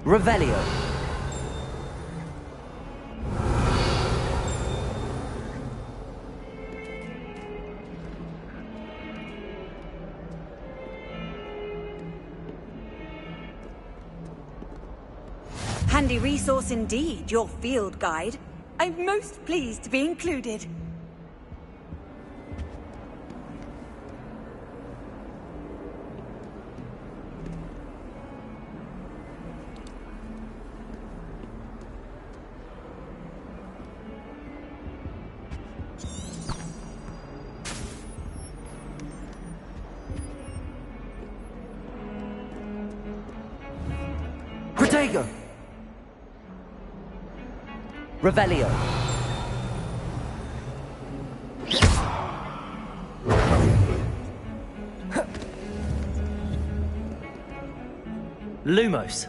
Revelio. Handy resource indeed, your field guide. I'm most pleased to be included. Protego. Revelio. Lumos.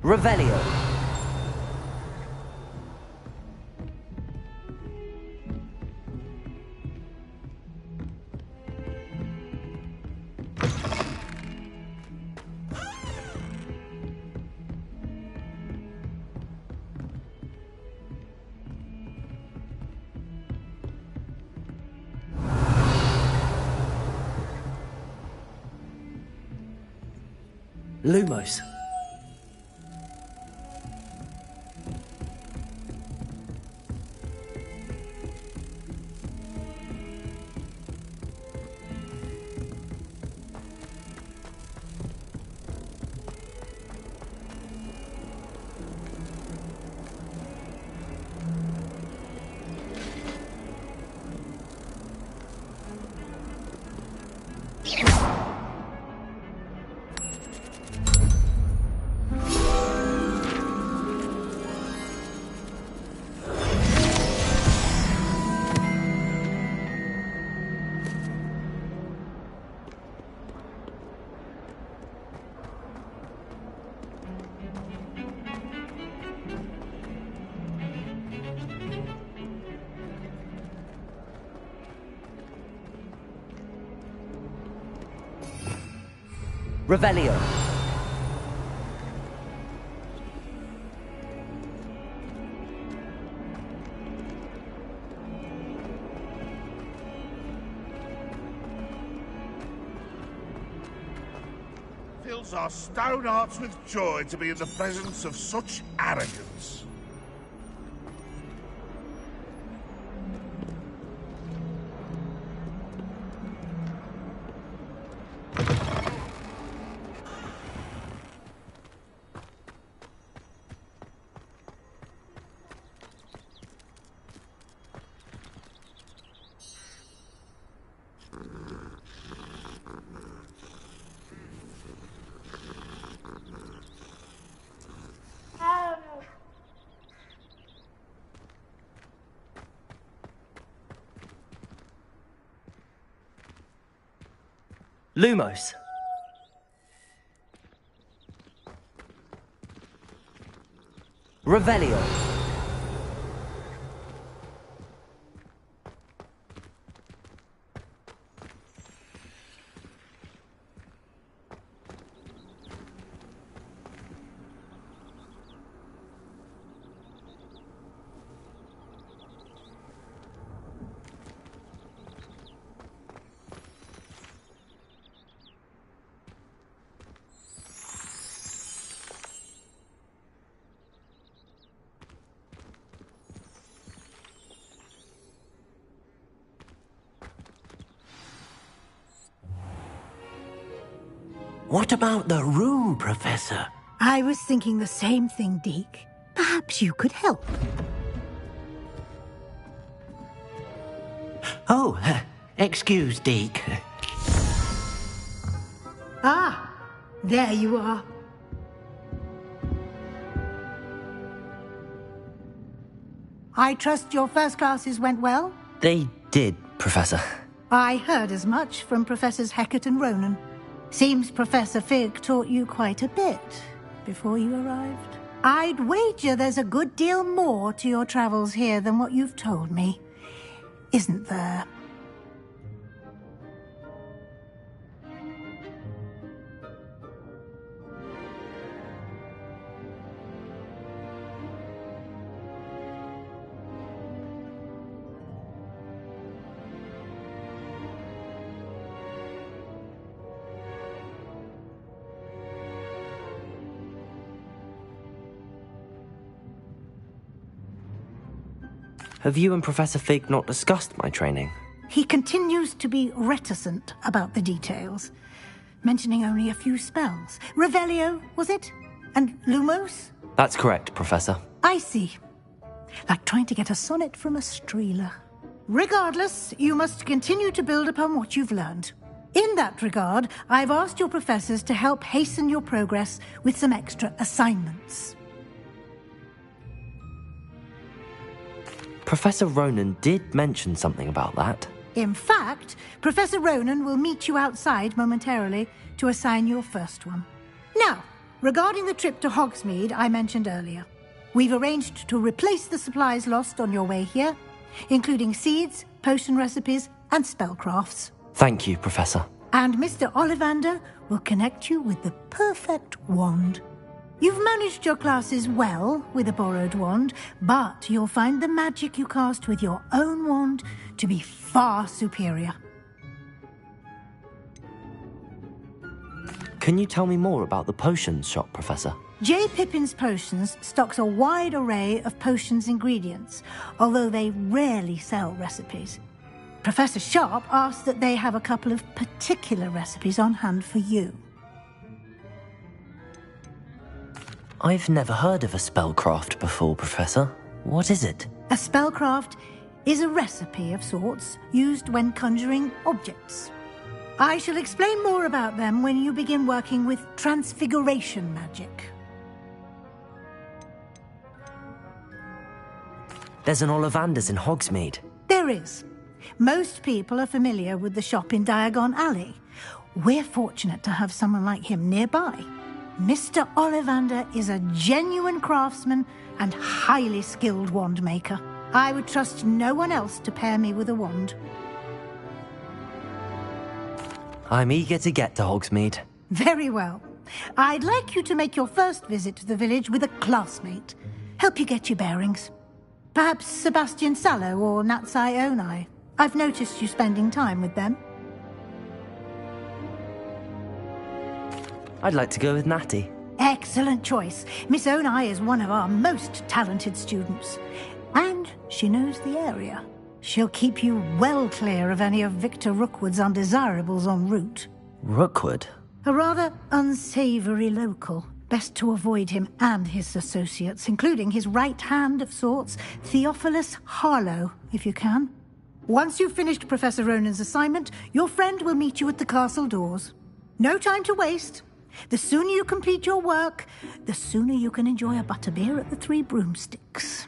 Revelio. Lumos. Revelio. Fills our stone hearts with joy to be in the presence of such arrogance. Lumos. Revelio. What about the room, Professor? I was thinking the same thing, Deke. Perhaps you could help. Oh, excuse, Deke. Ah, there you are. I trust your first classes went well? They did, Professor. I heard as much from Professors Hecat and Ronan. Seems Professor Fig taught you quite a bit before you arrived. I'd wager there's a good deal more to your travels here than what you've told me, isn't there? Have you and Professor Fig not discussed my training? He continues to be reticent about the details, mentioning only a few spells. Revelio, was it? And Lumos? That's correct, Professor. I see. Like trying to get a sonnet from a streeler. Regardless, you must continue to build upon what you've learned. In that regard, I've asked your professors to help hasten your progress with some extra assignments. Professor Ronan did mention something about that. In fact, Professor Ronan will meet you outside momentarily to assign your first one. Now, regarding the trip to Hogsmeade I mentioned earlier, we've arranged to replace the supplies lost on your way here, including seeds, potion recipes, and spellcrafts. Thank you, Professor. And Mr. Ollivander will connect you with the perfect wand. You've managed your classes well with a borrowed wand, but you'll find the magic you cast with your own wand to be far superior. Can you tell me more about the potions shop, Professor? J. Pippin's Potions stocks a wide array of potions ingredients, although they rarely sell recipes. Professor Sharp asks that they have a couple of particular recipes on hand for you. I've never heard of a spellcraft before, Professor. What is it? A spellcraft is a recipe of sorts used when conjuring objects. I shall explain more about them when you begin working with transfiguration magic. There's an Ollivander's in Hogsmeade. There is. Most people are familiar with the shop in Diagon Alley. We're fortunate to have someone like him nearby. Mr. Ollivander is a genuine craftsman and highly skilled wand maker. I would trust no one else to pair me with a wand. I'm eager to get to Hogsmeade. Very well. I'd like you to make your first visit to the village with a classmate. Help you get your bearings. Perhaps Sebastian Sallow or Natsai Onai. I've noticed you spending time with them. I'd like to go with Natty. Excellent choice. Miss Onai is one of our most talented students. And she knows the area. She'll keep you well clear of any of Victor Rookwood's undesirables en route. Rookwood? A rather unsavoury local. Best to avoid him and his associates, including his right hand of sorts, Theophilus Harlow, if you can. Once you've finished Professor Ronan's assignment, your friend will meet you at the castle doors. No time to waste. The sooner you complete your work, the sooner you can enjoy a butterbeer at the Three Broomsticks.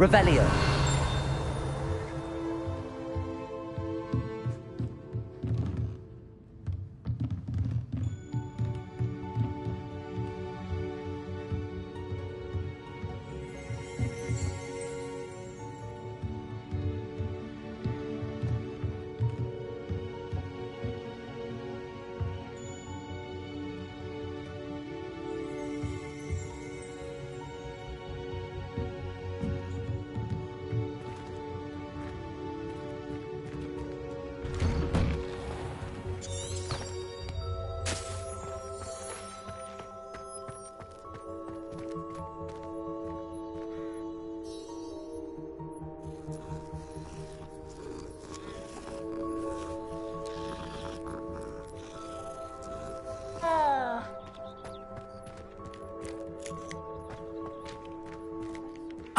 Revelio.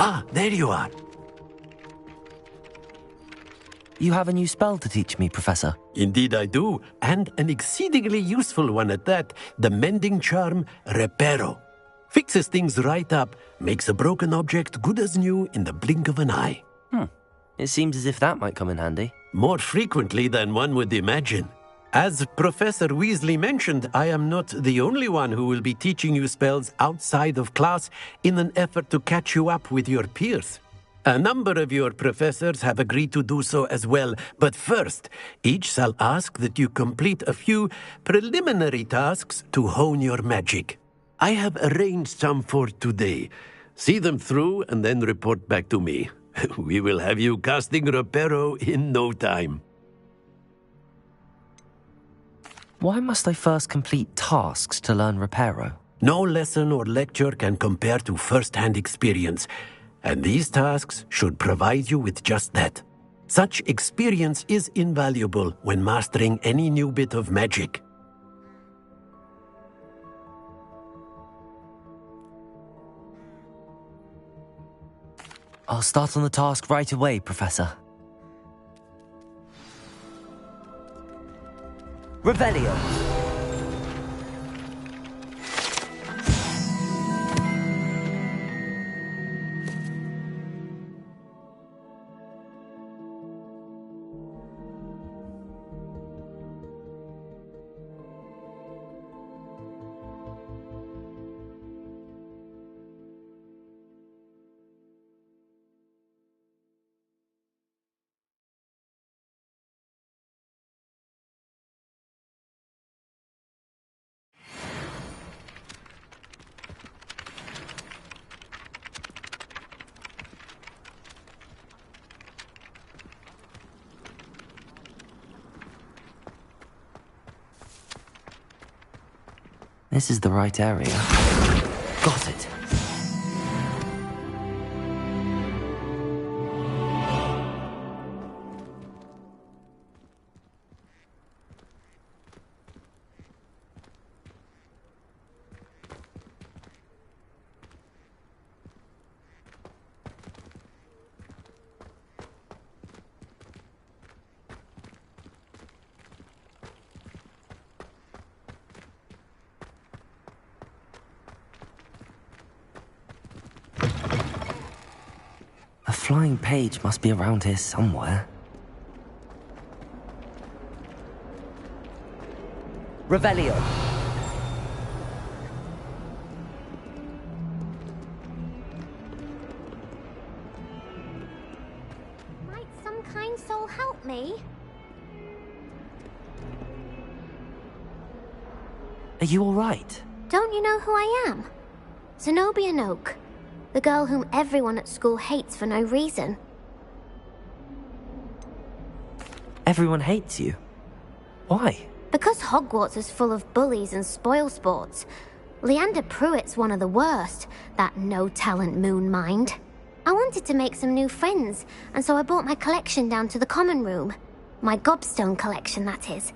Ah, there you are. You have a new spell to teach me, Professor. Indeed I do, and an exceedingly useful one at that. The mending charm, Reparo. Fixes things right up, makes a broken object good as new in the blink of an eye. It seems as if that might come in handy. More frequently than one would imagine. As Professor Weasley mentioned, I am not the only one who will be teaching you spells outside of class in an effort to catch you up with your peers. A number of your professors have agreed to do so as well, but first, each shall ask that you complete a few preliminary tasks to hone your magic. I have arranged some for today. See them through and then report back to me. We will have you casting Reparo in no time. Why must I first complete tasks to learn Reparo? No lesson or lecture can compare to first-hand experience, and these tasks should provide you with just that. Such experience is invaluable when mastering any new bit of magic. I'll start on the task right away, Professor. Revelio. This is the right area. Got it. A flying page must be around here somewhere. Revelio. Might some kind soul help me? Are you all right? Don't you know who I am? Zenobia Noak. The girl whom everyone at school hates for no reason. Everyone hates you. Why? Because Hogwarts is full of bullies and spoilsports. Leander Pruitt's one of the worst, that no-talent moon mind. I wanted to make some new friends, and so I brought my collection down to the common room. My gobstone collection, that is.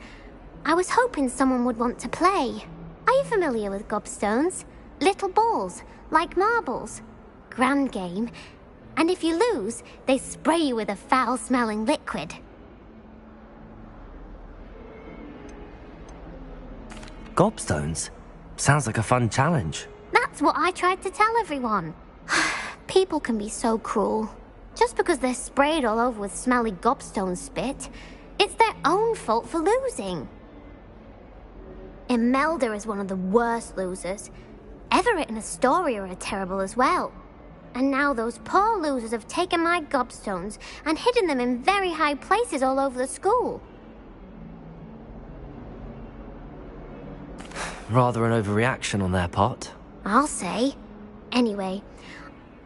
I was hoping someone would want to play. Are you familiar with gobstones? Little balls, like marbles. Grand game. And if you lose, they spray you with a foul-smelling liquid. Gobstones? Sounds like a fun challenge. That's what I tried to tell everyone. People can be so cruel. Just because they're sprayed all over with smelly gobstone spit, it's their own fault for losing. Imelda is one of the worst losers. Everett and Astoria are terrible as well. And now those poor losers have taken my gobstones and hidden them in very high places all over the school. Rather an overreaction on their part. I'll say. Anyway,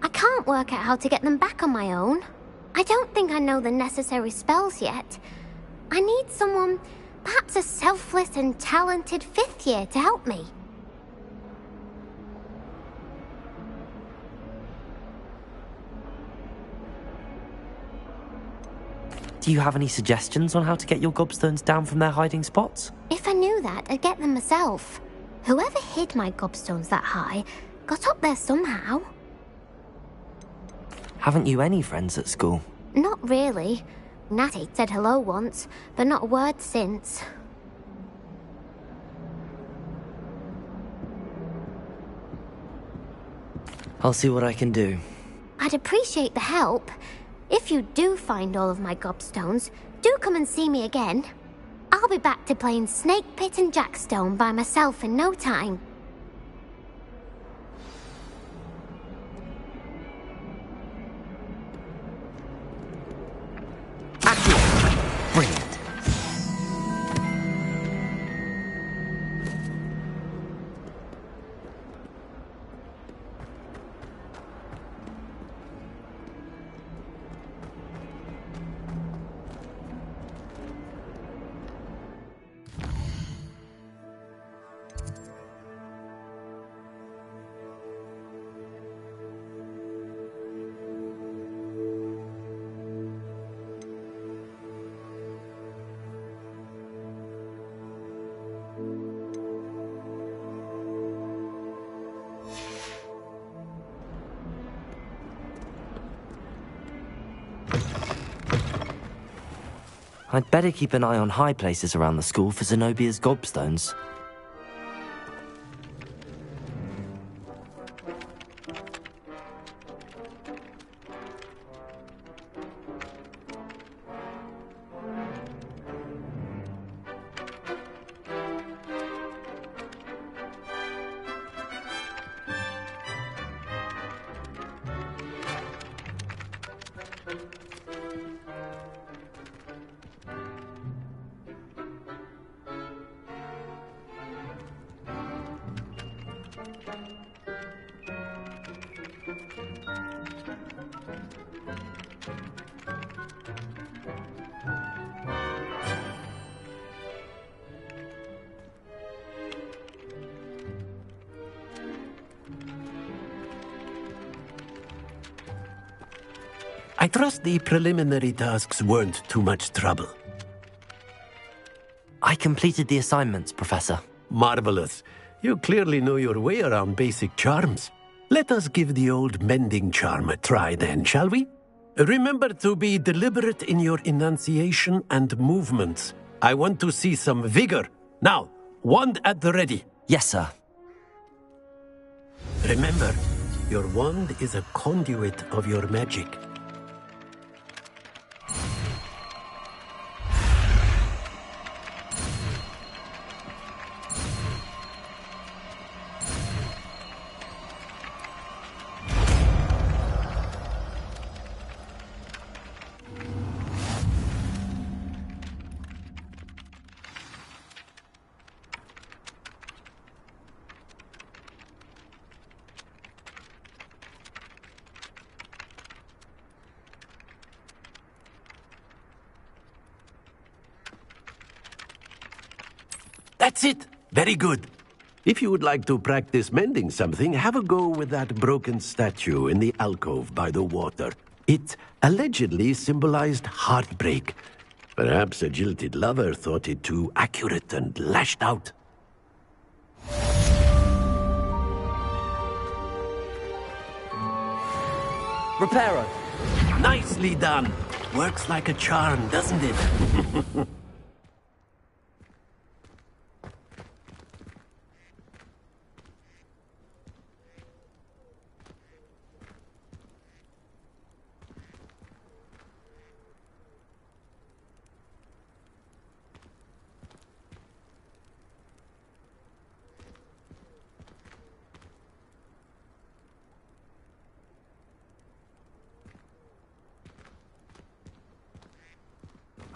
I can't work out how to get them back on my own. I don't think I know the necessary spells yet. I need someone, perhaps a selfless and talented 5th year to help me. Do you have any suggestions on how to get your gobstones down from their hiding spots? If I knew that, I'd get them myself. Whoever hid my gobstones that high got up there somehow. Haven't you any friends at school? Not really. Natty said hello once, but not a word since. I'll see what I can do. I'd appreciate the help. If you do find all of my gobstones, do come and see me again. I'll be back to playing Snake Pit and Jackstone by myself in no time. Accio! Brilliant. I'd better keep an eye on high places around the school for Zenobia's gobstones. I trust the preliminary tasks weren't too much trouble. I completed the assignments, Professor. Marvelous. You clearly know your way around basic charms. Let us give the old mending charm a try then, shall we? Remember to be deliberate in your enunciation and movements. I want to see some vigor. Now, wand at the ready. Yes, sir. Remember, your wand is a conduit of your magic. That's it! Very good. If you would like to practice mending something, have a go with that broken statue in the alcove by the water. It allegedly symbolized heartbreak. Perhaps a jilted lover thought it too accurate and lashed out. Reparo! Nicely done! Works like a charm, doesn't it?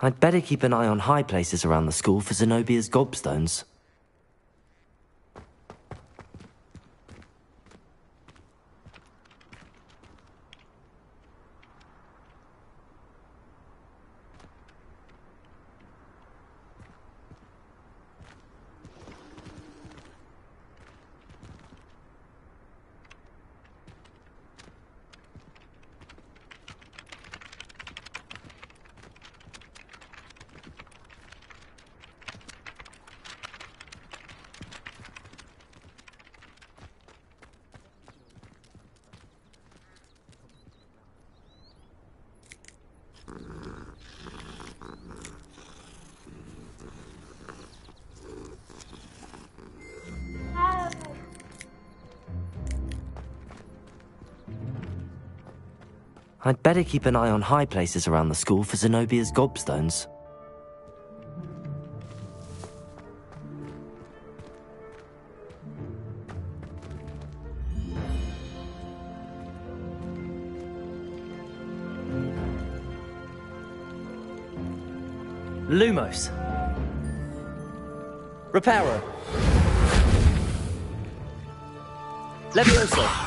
I'd better keep an eye on high places around the school for Zenobia's gobstones. I'd better keep an eye on high places around the school for Zenobia's gobstones. Lumos. Reparo. Levioso.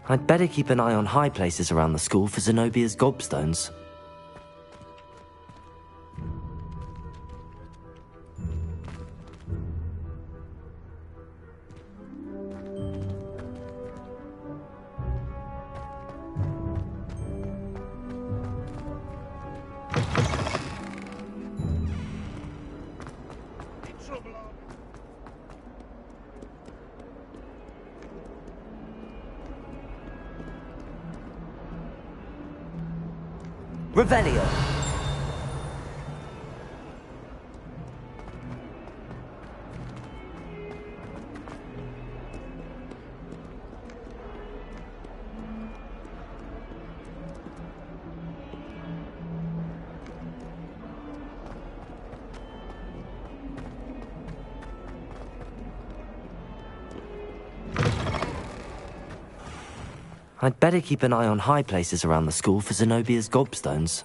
I'd better keep an eye on high places around the school for Zenobia's gobstones. Revelio. I'd better keep an eye on high places around the school for Zenobia's gobstones.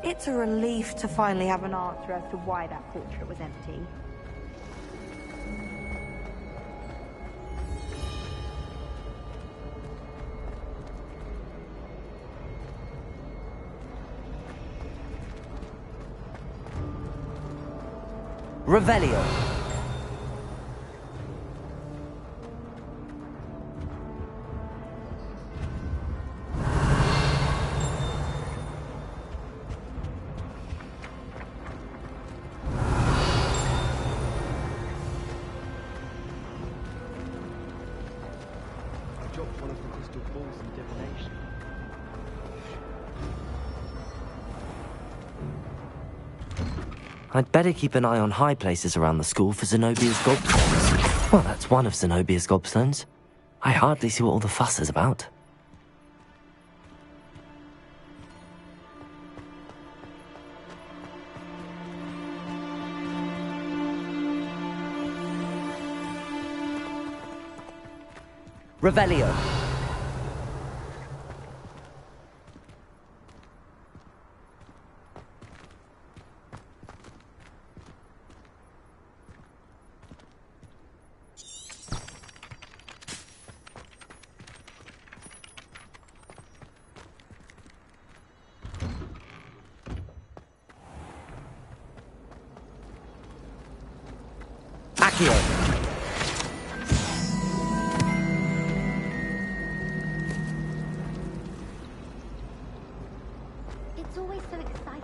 It's a relief to finally have an answer as to why that portrait was empty. Revelio. I dropped one of the crystal balls in divination. I'd better keep an eye on high places around the school for Zenobia's gobstones. Well, that's one of Zenobia's gobstones. I hardly see what all the fuss is about. Revelio. Accio. It's always so exciting.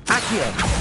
Accio.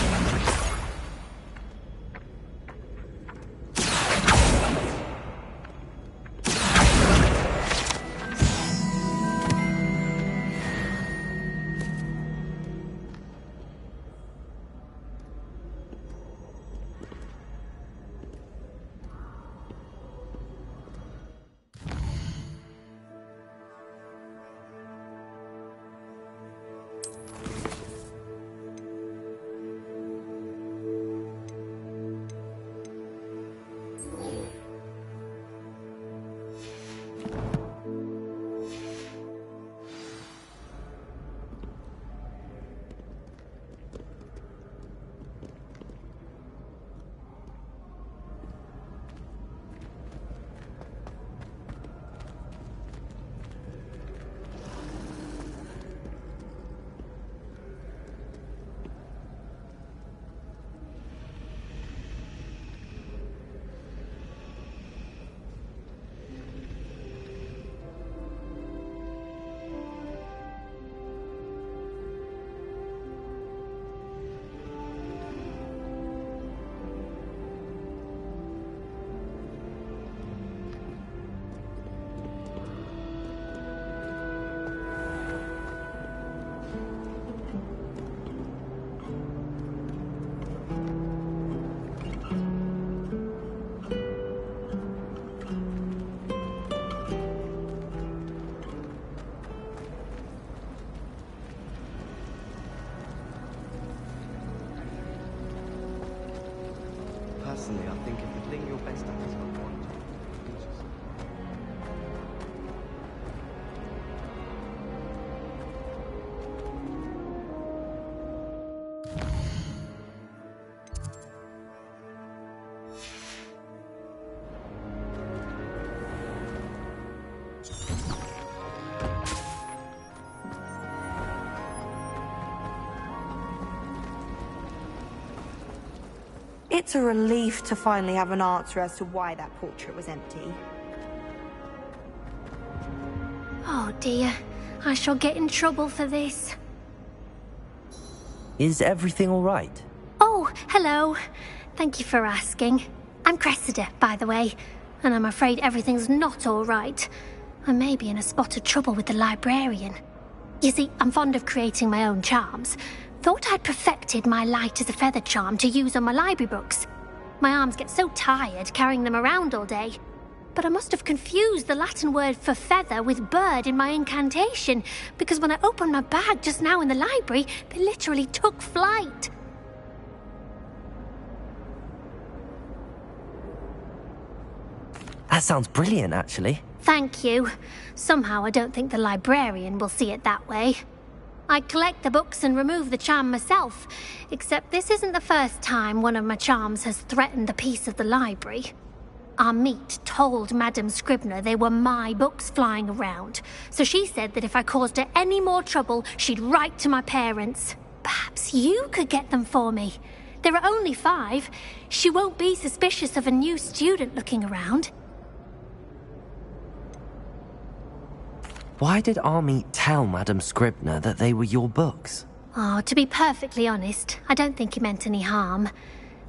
Personally, I think if the thing you're best at is not want, It's a relief to finally have an answer as to why that portrait was empty. dear. I shall get in trouble for this. Is everything all right? Oh, hello. Thank you for asking. I'm Cressida, by the way, and I'm afraid everything's not all right. I may be in a spot of trouble with the librarian. You see, I'm fond of creating my own charms. Thought I'd perfected my light as a feather charm to use on my library books. My arms get so tired carrying them around all day. But I must have confused the Latin word for feather with bird in my incantation, because when I opened my bag just now in the library, they literally took flight. That sounds brilliant, actually. Thank you. Somehow I don't think the librarian will see it that way. I collect the books and remove the charm myself, except this isn't the first time one of my charms has threatened the peace of the library. Amit told Madame Scribner they were my books flying around, so she said that if I caused her any more trouble, she'd write to my parents. Perhaps you could get them for me. There are only 5. She won't be suspicious of a new student looking around. Why did Army tell Madame Scribner that they were your books? Oh, to be perfectly honest, I don't think he meant any harm.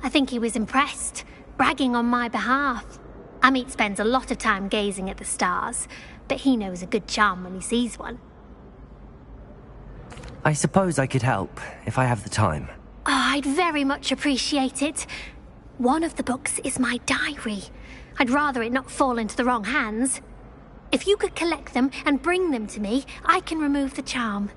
I think he was impressed, bragging on my behalf. Amit spends a lot of time gazing at the stars, but he knows a good charm when he sees one. I suppose I could help, if I have the time. Oh, I'd very much appreciate it. One of the books is my diary. I'd rather it not fall into the wrong hands. If you could collect them and bring them to me, I can remove the charm.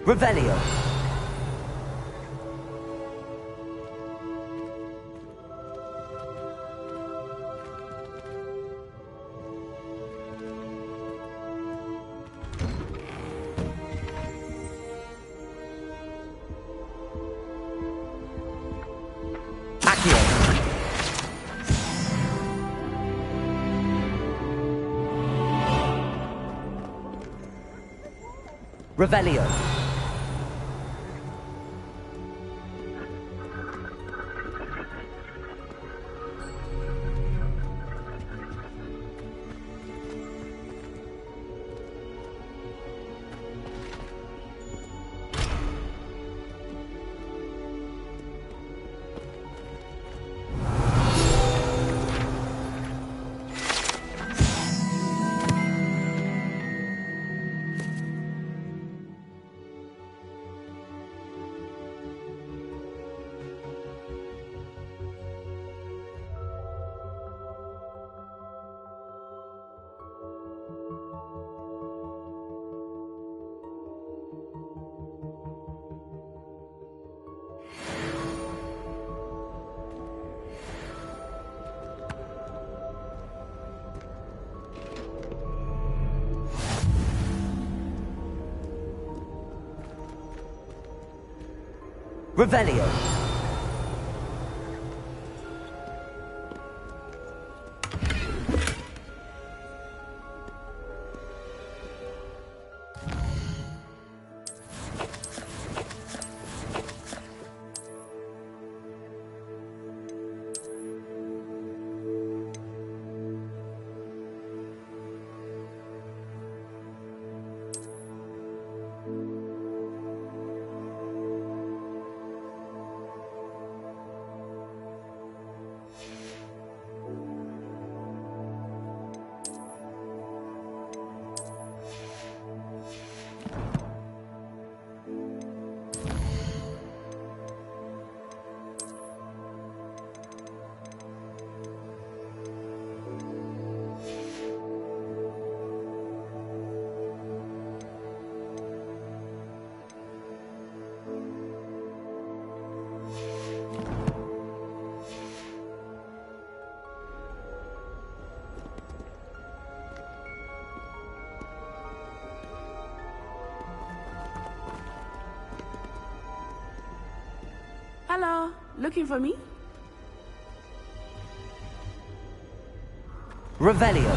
Revelio! Accio! Revelio! Revelio. Hello, looking for me? Revelio.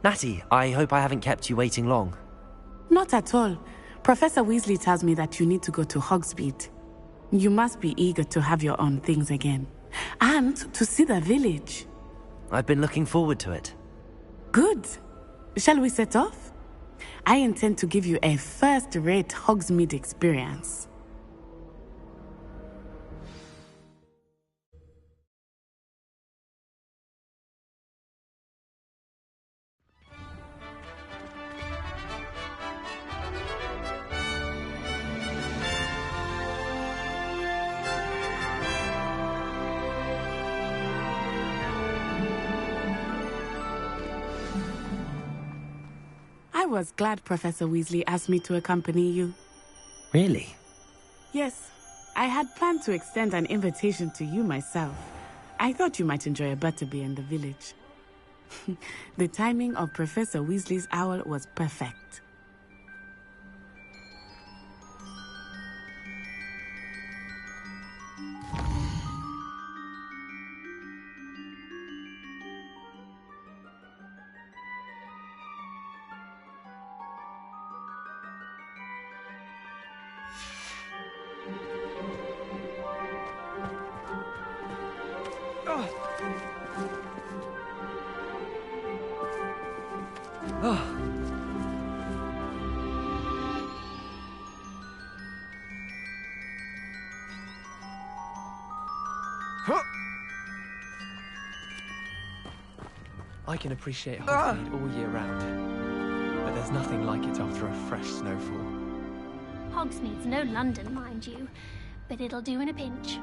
Natty, I hope I haven't kept you waiting long. Not at all. Professor Weasley tells me that you need to go to Hogsmeade. You must be eager to have your own things again. And to see the village. I've been looking forward to it. Good. Shall we set off? I intend to give you a first-rate Hogsmeade experience. I was glad Professor Weasley asked me to accompany you. Really? Yes, I had planned to extend an invitation to you myself. I thought you might enjoy a butterbeer in the village. The timing of Professor Weasley's owl was perfect. I can appreciate Hogsmeade all year round, but there's nothing like it after a fresh snowfall. Hogsmeade's no London, mind you, but it'll do in a pinch.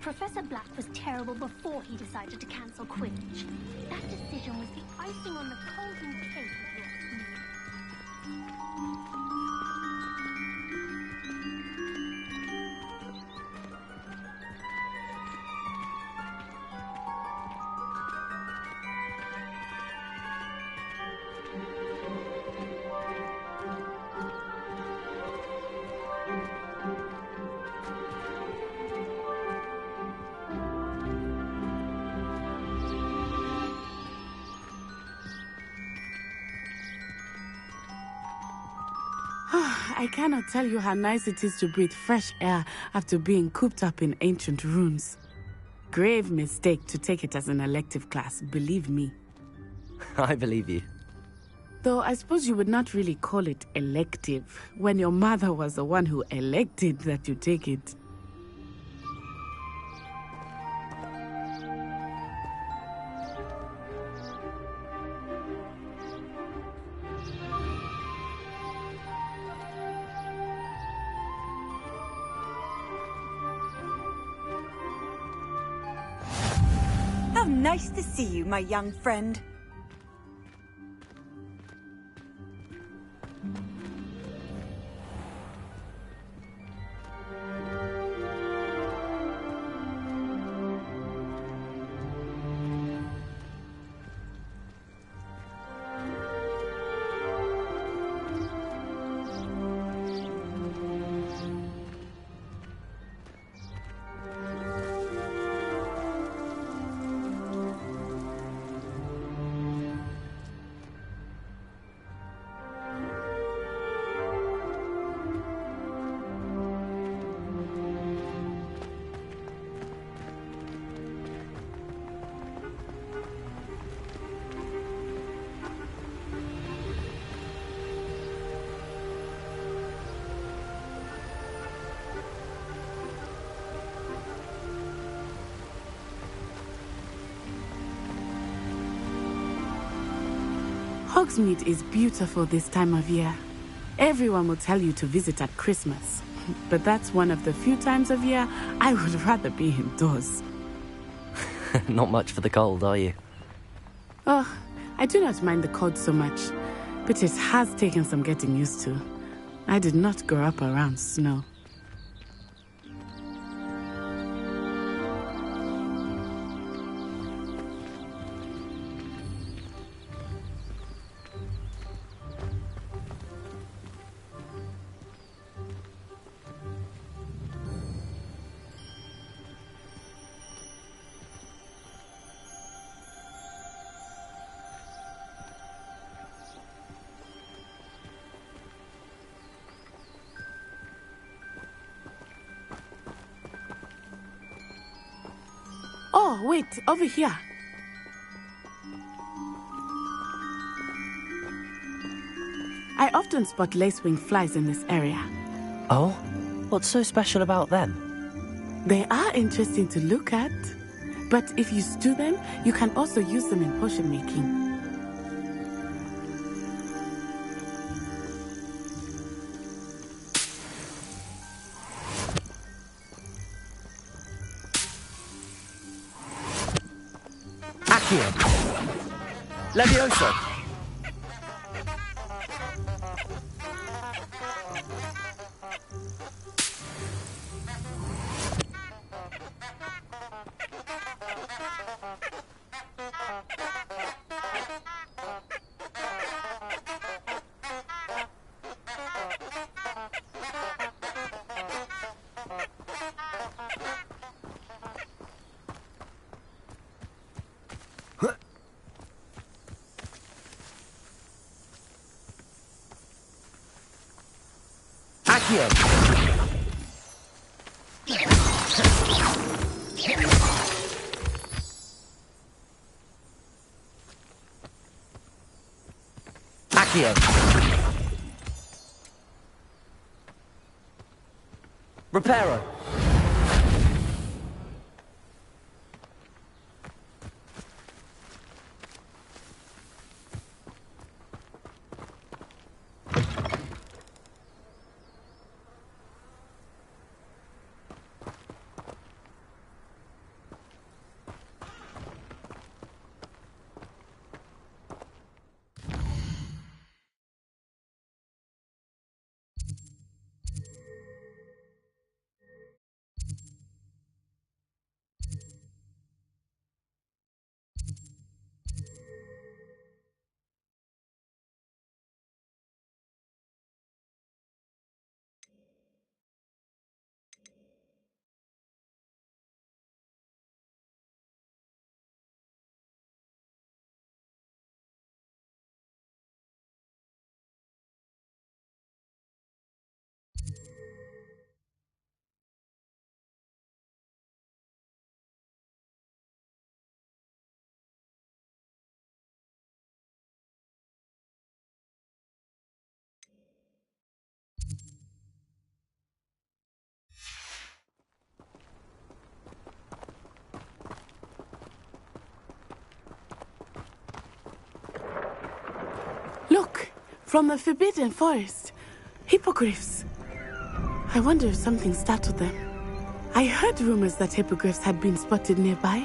Professor Black was terrible before he decided to cancel Quidditch. That decision was the icing on the golden cake of your scheme. I cannot tell you how nice it is to breathe fresh air after being cooped up in ancient ruins. Grave mistake to take it as an elective class, believe me. I believe you. Though I suppose you would not really call it elective, when your mother was the one who elected that you take it. How nice to see you, my young friend. Hogsmeade is beautiful this time of year. Everyone will tell you to visit at Christmas. But that's one of the few times of year I would rather be indoors. Not much for the cold, are you? Oh, I do not mind the cold so much, but it has taken some getting used to. I did not grow up around snow. Oh, wait, over here. I often spot lacewing flies in this area. Oh? What's so special about them? They are interesting to look at, but if you stew them, you can also use them in potion making. Accio! Levioso! Accio! Accio! Reparo! From the Forbidden Forest. Hippogriffs. I wonder if something startled them. I heard rumors that hippogriffs had been spotted nearby.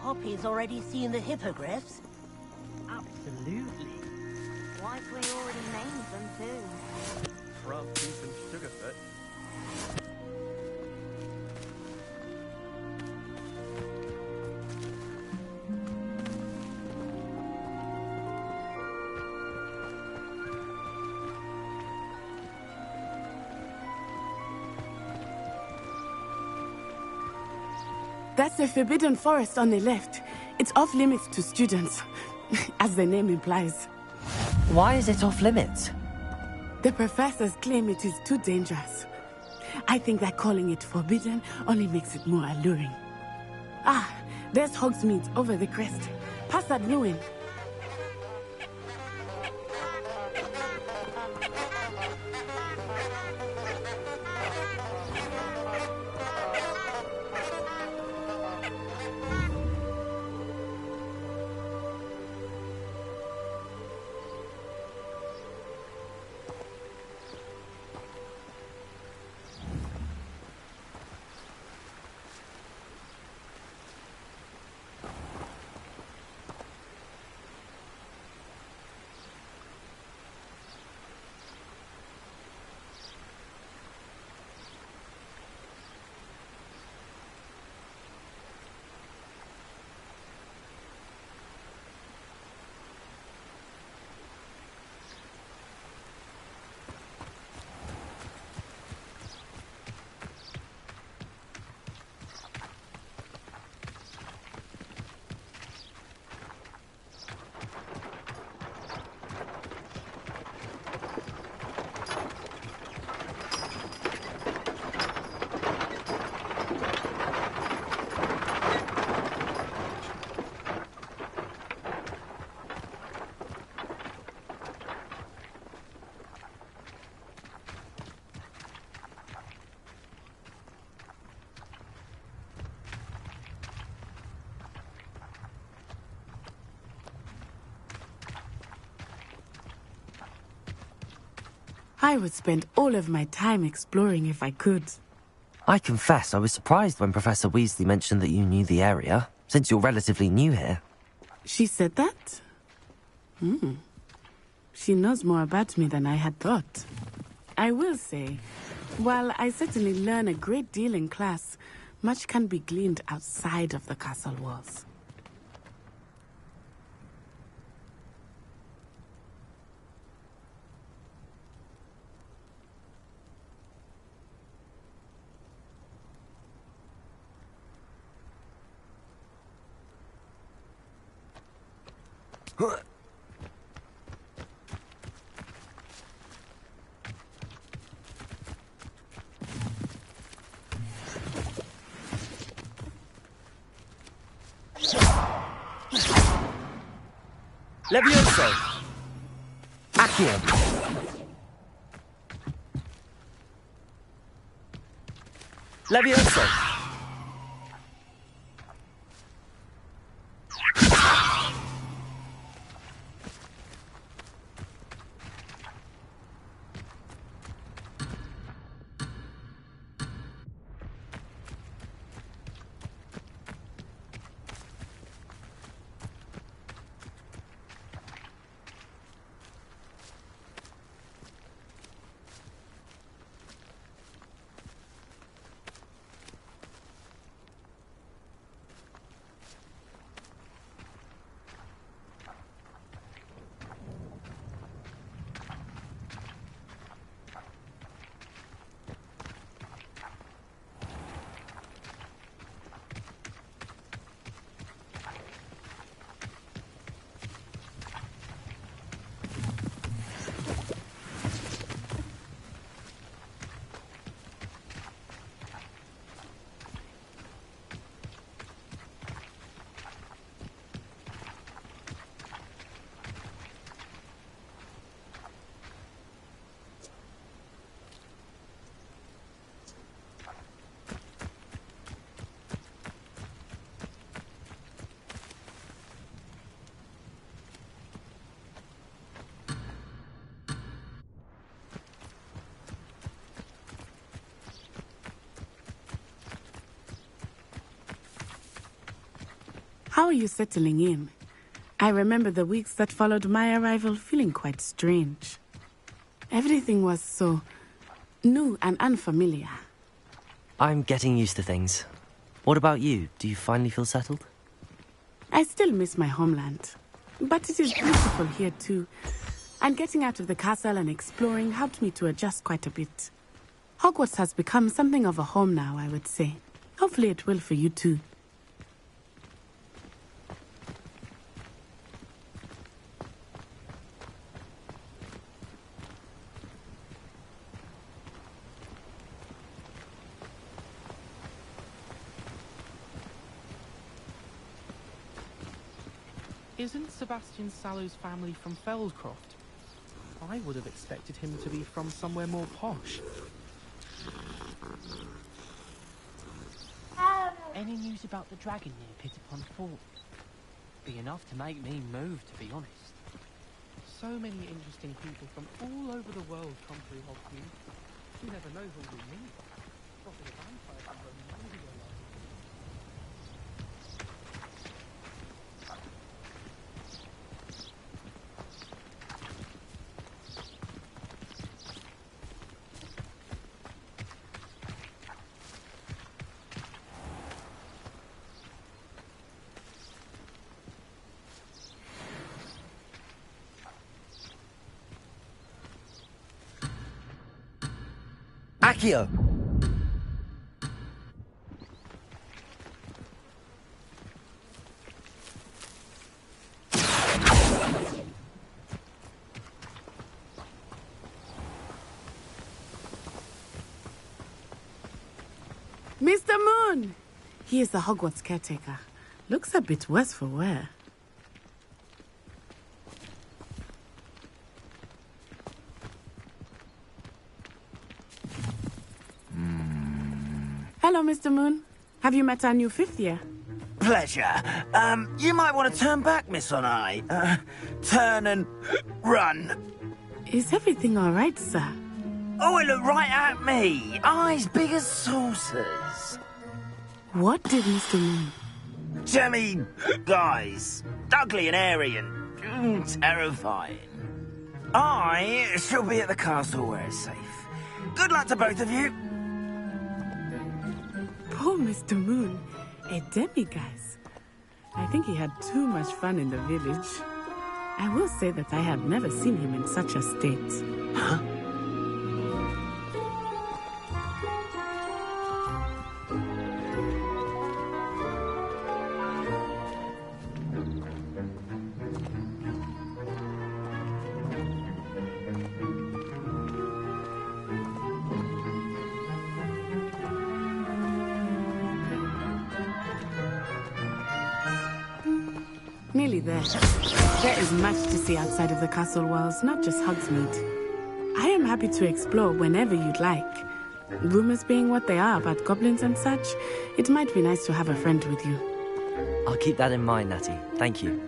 Poppy's already seen the hippogriffs? Absolutely. Like we already named them too. Frog Tooth and Sugarfoot. That's the Forbidden Forest on the left. It's off limits to students, as the name implies. Why is it off limits? The professors claim it is too dangerous. I think that calling it forbidden only makes it more alluring. Ah, there's Hogsmeade over the crest. Past that ruin. I would spend all of my time exploring if I could. I confess I was surprised when Professor Weasley mentioned that you knew the area, since you're relatively new here. She said that? She knows more about me than I had thought. I will say, while I certainly learn a great deal in class, much can be gleaned outside of the castle walls. Levioso! Accio! Levioso! How are you settling in? I remember the weeks that followed my arrival feeling quite strange. Everything was so new and unfamiliar. I'm getting used to things. What about you? Do you finally feel settled? I still miss my homeland, but it is beautiful here too. And getting out of the castle and exploring helped me to adjust quite a bit. Hogwarts has become something of a home now, I would say. Hopefully it will for you too. Isn't Sebastian Sallow's family from Feldcroft? I would have expected him to be from somewhere more posh. Any news about the dragon near Pittipon Fort? Be enough to make me move, to be honest. So many interesting people from all over the world come through Hogsmeade. You never know who we'll meet. Probably a vampire from Roman Media. Accio! Mr. Moon! He is the Hogwarts caretaker. Looks a bit worse for wear. Hello, Mr. Moon. Have you met our new fifth year? Pleasure. You might want to turn back, Miss Onai. Turn and run. Is everything all right, sir? Oh, it looked right at me. Eyes big as saucers. What did Mr. Moon? Jemmy guys. Ugly and airy and terrifying. I shall be at the castle where it's safe. Good luck to both of you. Poor Mr. Moon. A demiguise. I think he had too much fun in the village. I will say that I have never seen him in such a state. Huh? Nearly there. There is much to see outside of the castle walls, not just Hogsmeade. I am happy to explore whenever you'd like. Rumors being what they are about goblins and such, it might be nice to have a friend with you. I'll keep that in mind, Natty. Thank you.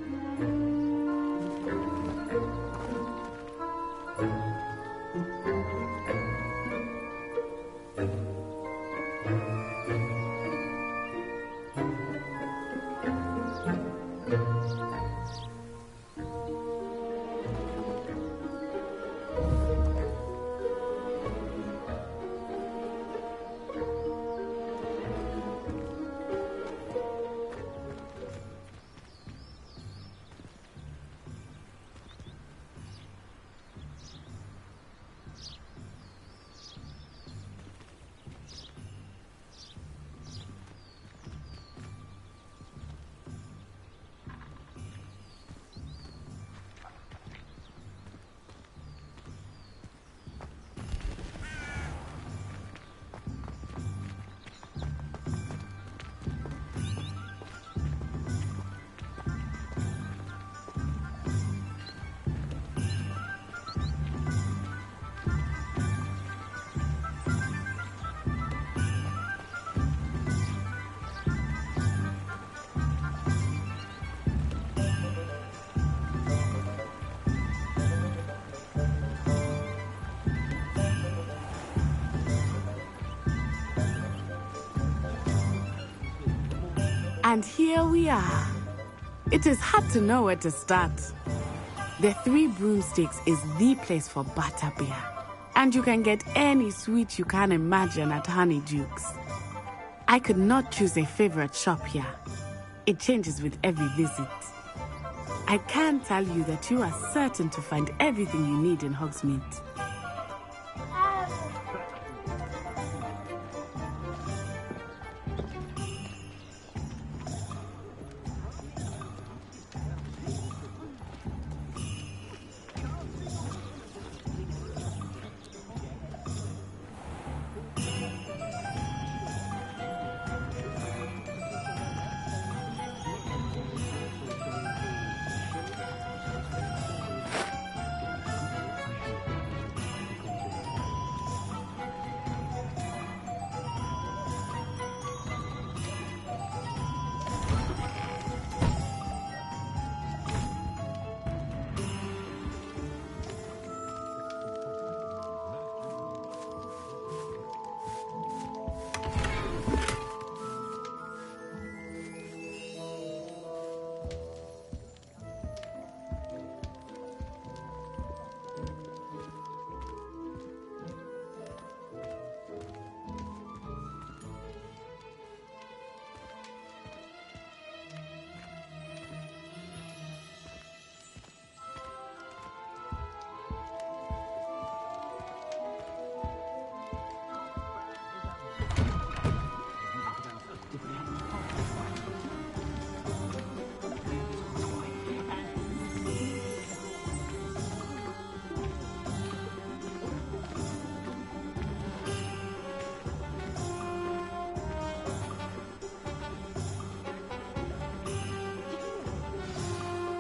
And here we are. It is hard to know where to start. The Three Broomsticks is the place for butterbeer. And you can get any sweet you can imagine at Honeyduke's. I could not choose a favorite shop here. It changes with every visit. I can tell you that you are certain to find everything you need in Hogsmeade.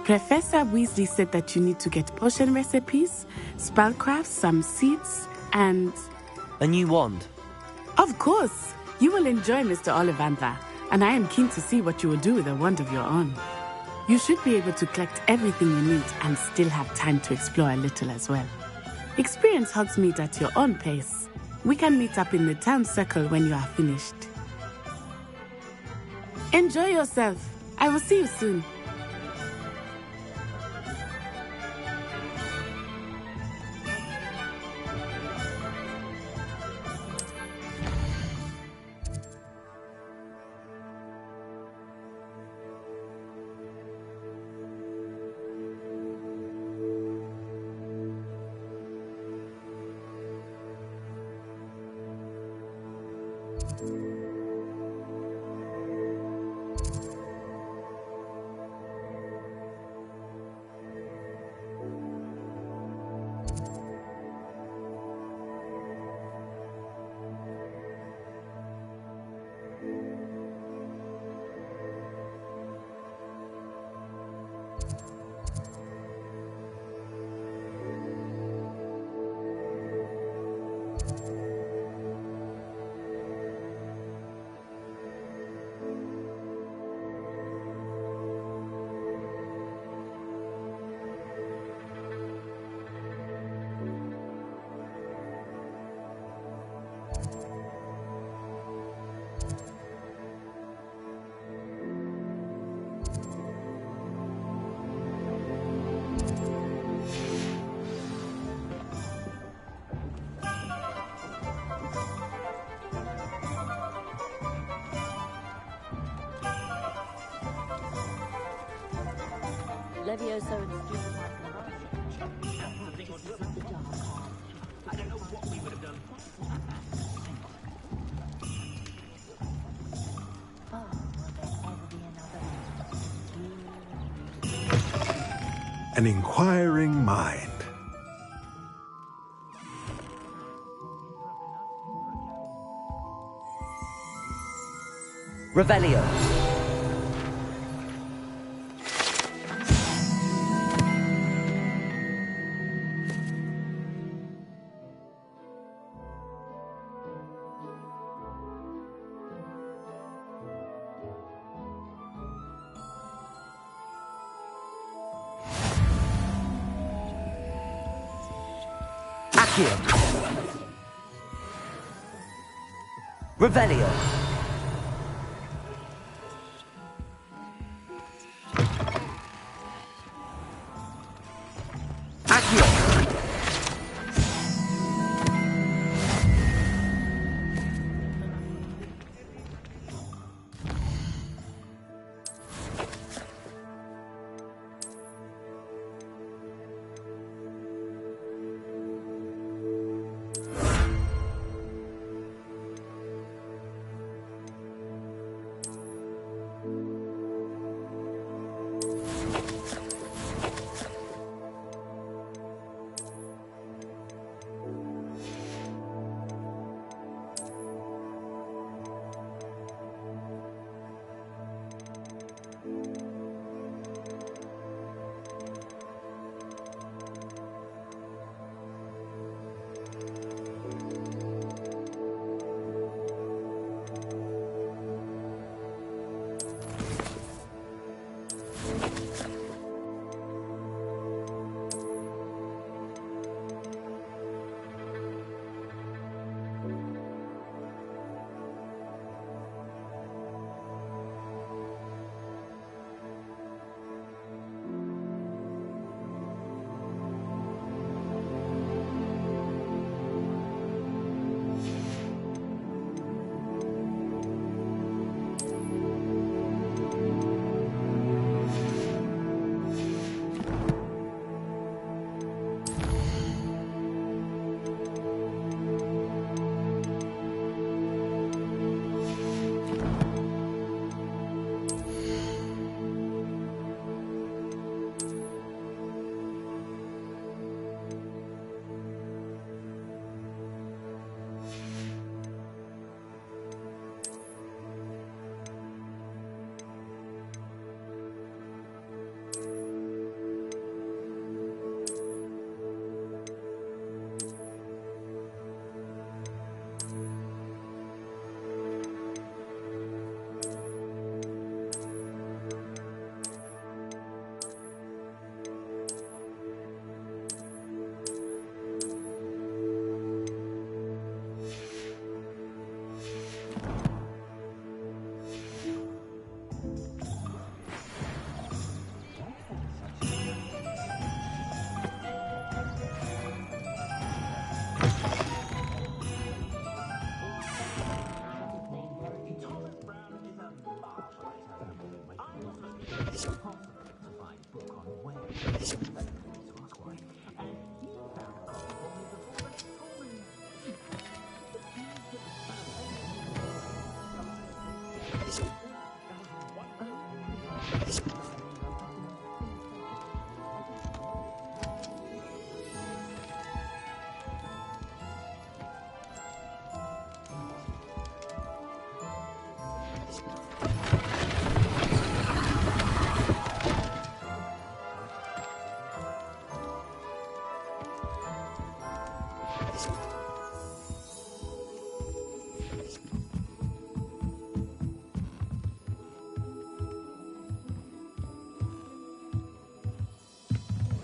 Professor Weasley said that you need to get potion recipes, spellcrafts, some seeds, and... A new wand? Of course! You will enjoy Mr. Ollivander, and I am keen to see what you will do with a wand of your own. You should be able to collect everything you need and still have time to explore a little as well. Experience Hogsmeade at your own pace. We can meet up in the town circle when you are finished. Enjoy yourself. I will see you soon. Levioso and I don't know what we would have done. An inquiring mind. Revelio. Revelio.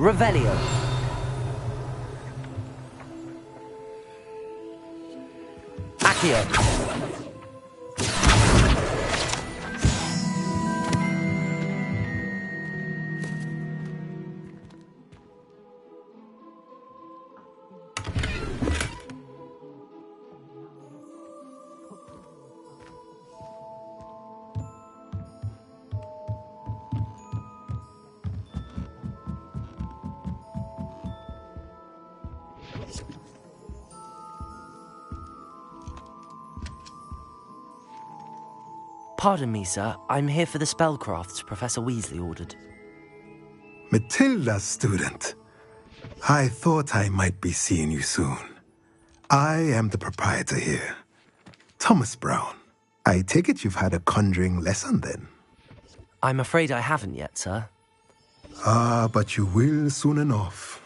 Revelio. Accio. Pardon me, sir. I'm here for the spellcrafts Professor Weasley ordered. Matilda's student. I thought I might be seeing you soon. I am the proprietor here, Thomas Brown. I take it you've had a conjuring lesson then? I'm afraid I haven't yet, sir. Ah, but you will soon enough.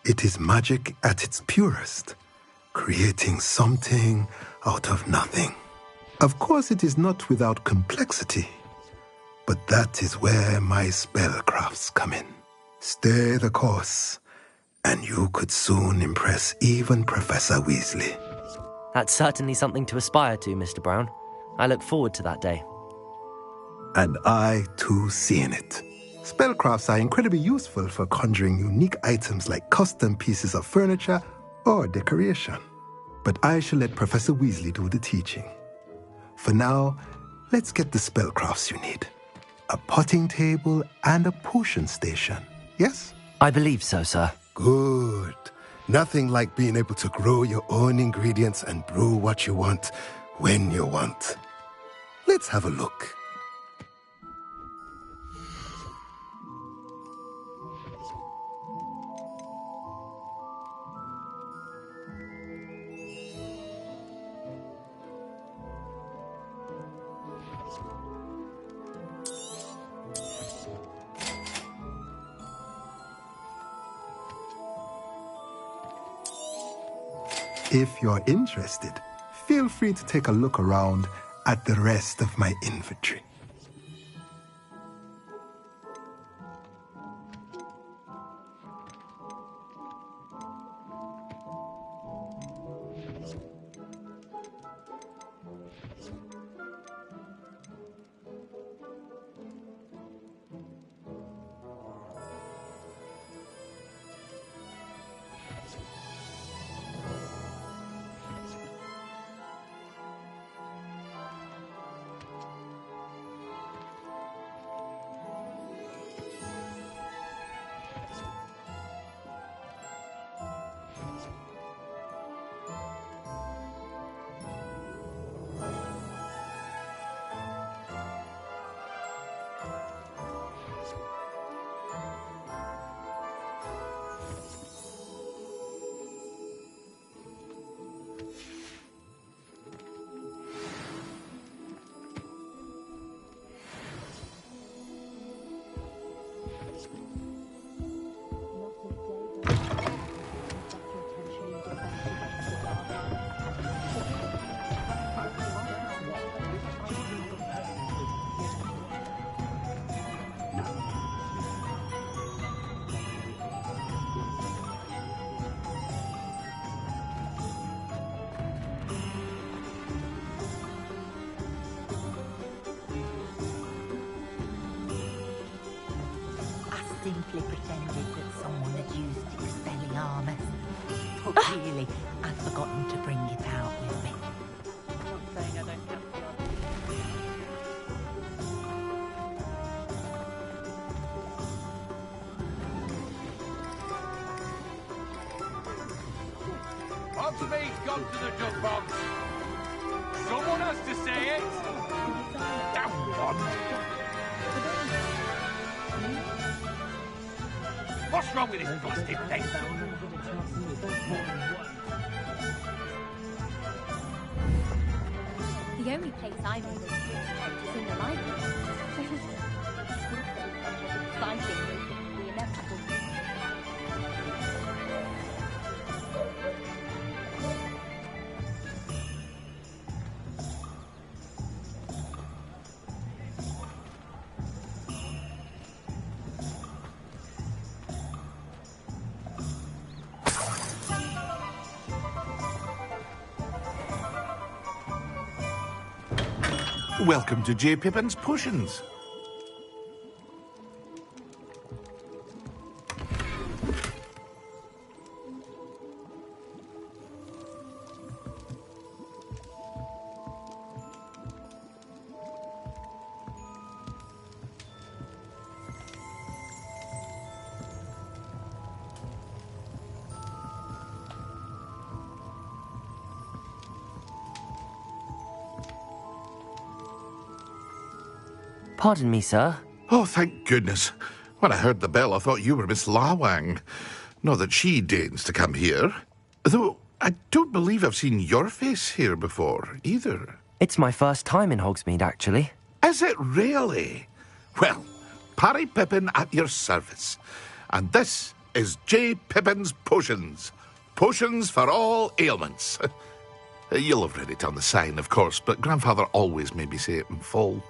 It is magic at its purest, creating something out of nothing. Of course, it is not without complexity, but that is where my spellcrafts come in. Stay the course, and you could soon impress even Professor Weasley. That's certainly something to aspire to, Mr. Brown. I look forward to that day. And I, too, see in it. Spellcrafts are incredibly useful for conjuring unique items like custom pieces of furniture or decoration. But I shall let Professor Weasley do the teaching. For now, let's get the spellcrafts you need. A potting table and a potion station, yes? I believe so, sir. Good. Nothing like being able to grow your own ingredients and brew what you want, when you want. Let's have a look. If you're interested, feel free to take a look around at the rest of my inventory. Simply pretended that someone had used Expelliarmus. But really, I'd forgotten to bring it out with me. I'm not saying I don't have What's me gone to the jug box? Someone has to say it. What's wrong with this plastic thing? The only place I made a switch is in the library. Exciting, the inevitable. Welcome to J. Pippin's Potions. Pardon me, sir. Oh, thank goodness. When I heard the bell, I thought you were Miss Lawang. Not that she deigns to come here. Though, I don't believe I've seen your face here before, either. It's my first time in Hogsmeade, actually. Is it really? Well, Parry Pippin at your service. And this is J. Pippin's Potions. Potions for all ailments. You'll have read it on the sign, of course, but Grandfather always made me say it in full.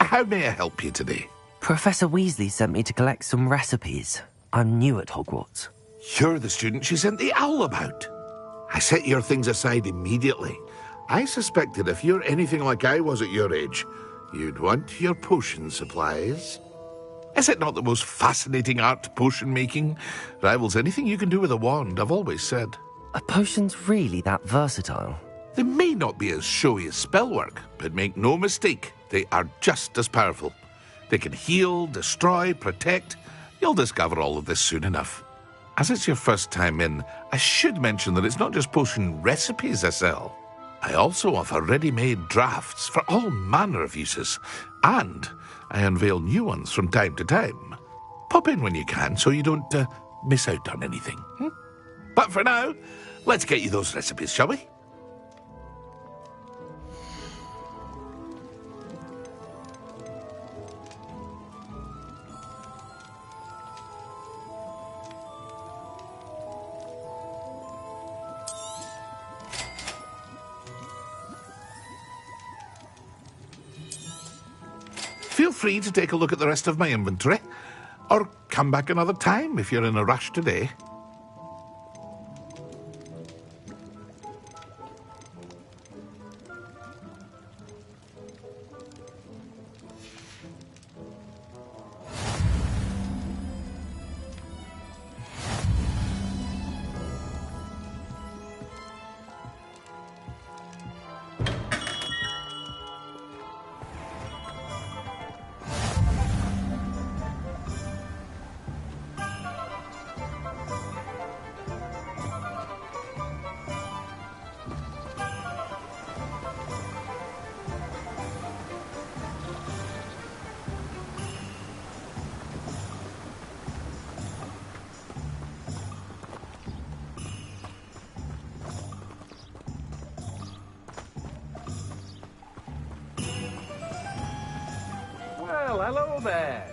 How may I help you today? Professor Weasley sent me to collect some recipes. I'm new at Hogwarts. You're the student she sent the owl about. I set your things aside immediately. I suspected if you're anything like I was at your age, you'd want your potion supplies. Is it not the most fascinating art, potion making? Rivals anything you can do with a wand, I've always said. Are potions really that versatile? They may not be as showy as spellwork, but make no mistake, they are just as powerful. They can heal, destroy, protect. You'll discover all of this soon enough. As it's your first time in, I should mention that it's not just potion recipes I sell. I also offer ready-made drafts for all manner of uses, and I unveil new ones from time to time. Pop in when you can so you don't miss out on anything. But for now, let's get you those recipes, shall we? Feel free to take a look at the rest of my inventory, or come back another time if you're in a rush today. Well, hello there.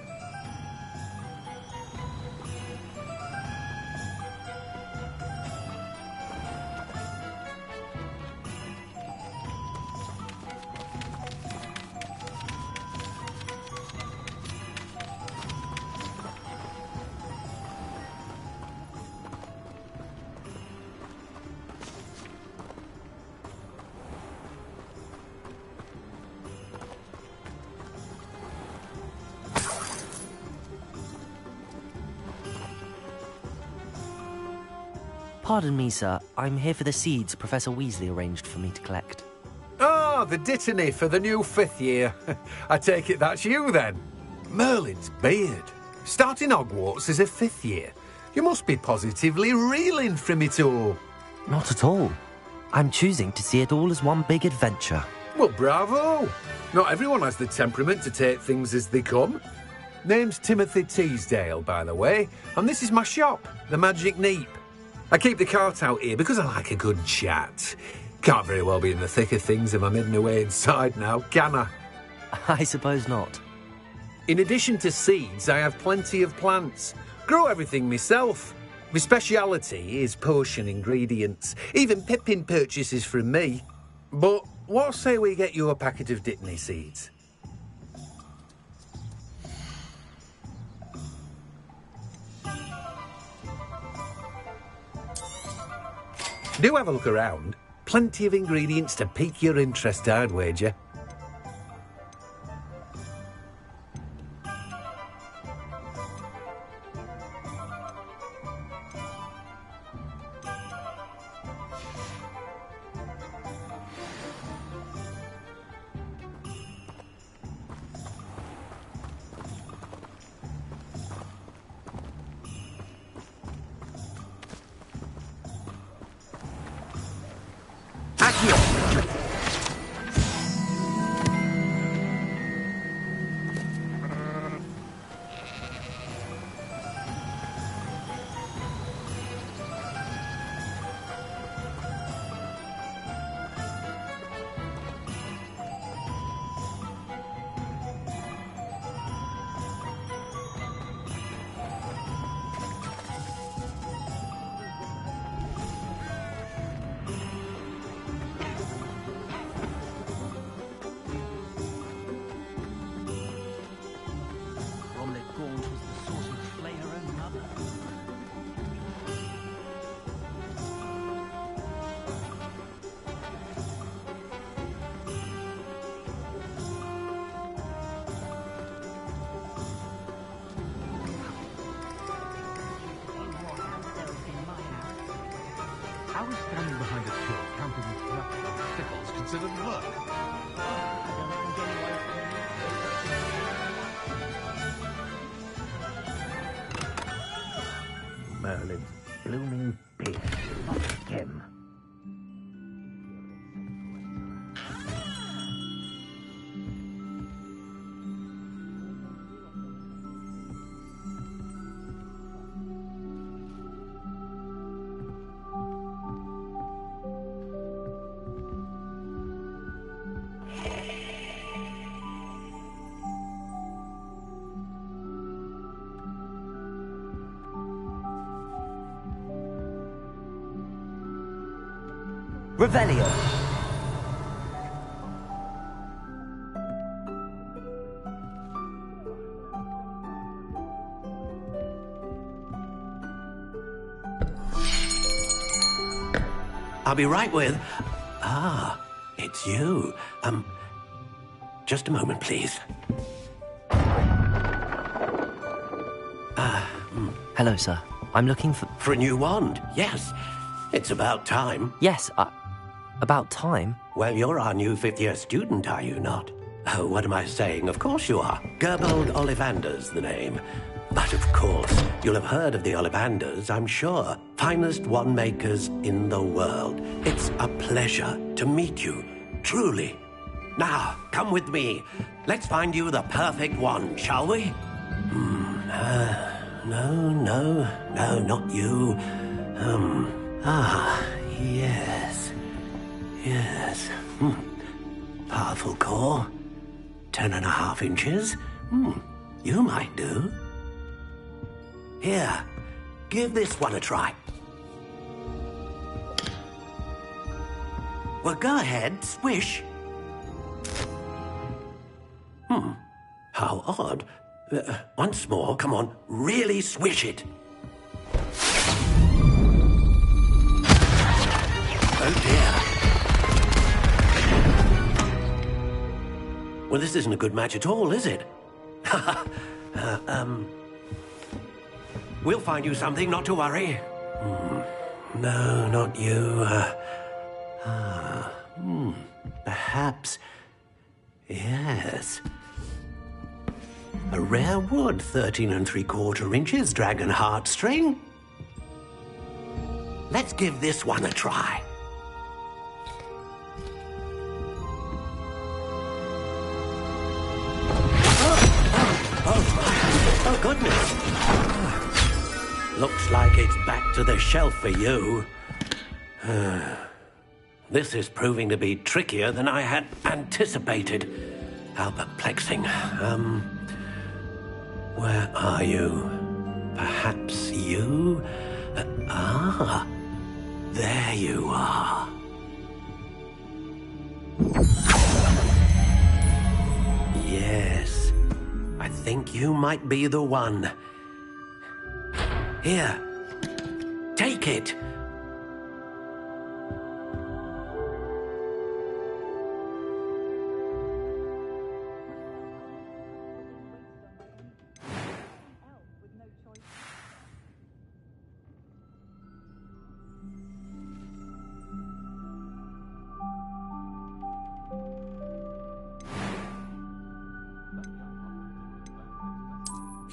Pardon me, sir. I'm here for the seeds Professor Weasley arranged for me to collect. Ah, the dittany for the new 5th year. I take it that's you, then. Merlin's beard. Starting Hogwarts as a 5th year. You must be positively reeling from it all. Not at all. I'm choosing to see it all as one big adventure. Well, bravo! Not everyone has the temperament to take things as they come. Name's Timothy Teasdale, by the way, and this is my shop, the Magic Neep. I keep the cart out here because I like a good chat. Can't very well be in the thick of things if I'm hidden away inside now, can I? I suppose not. In addition to seeds, I have plenty of plants. Grow everything myself. My speciality is potion ingredients. Even Pippin purchases from me. But what say we get you a packet of Dittany seeds? Do have a look around. Plenty of ingredients to pique your interest, I'd wager. How is standing behind a till counting pickles considered work? Merlin's blooming beard, not skin. Revelio. I'll be right with... Ah, it's you. Just a moment, please. Hello, sir. I'm looking for... For a new wand, yes. It's about time. Yes, about time? Well, you're our new fifth-year student, are you not? Oh, what am I saying? Of course you are. Gerbold Ollivander's the name. But of course, you'll have heard of the Ollivanders, I'm sure. Finest wand makers in the world. It's a pleasure to meet you, truly. Now, come with me. Let's find you the perfect wand, shall we? No, not you. Yes. Powerful core. 10.5 inches. You might do. Here, give this one a try. Well, go ahead, swish. How odd. Once more, come on, really swish it. Oh dear. Well, this isn't a good match at all, is it? We'll find you something, not to worry. No, not you. Perhaps... Yes. A rare wood, 13 3/4 inches, dragon heartstring. Let's give this one a try. goodness. Looks like it's back to the shelf for you. This is proving to be trickier than I had anticipated. How perplexing. Where are you? Perhaps you? There you are. Yes, I think you might be the one. Here, take it.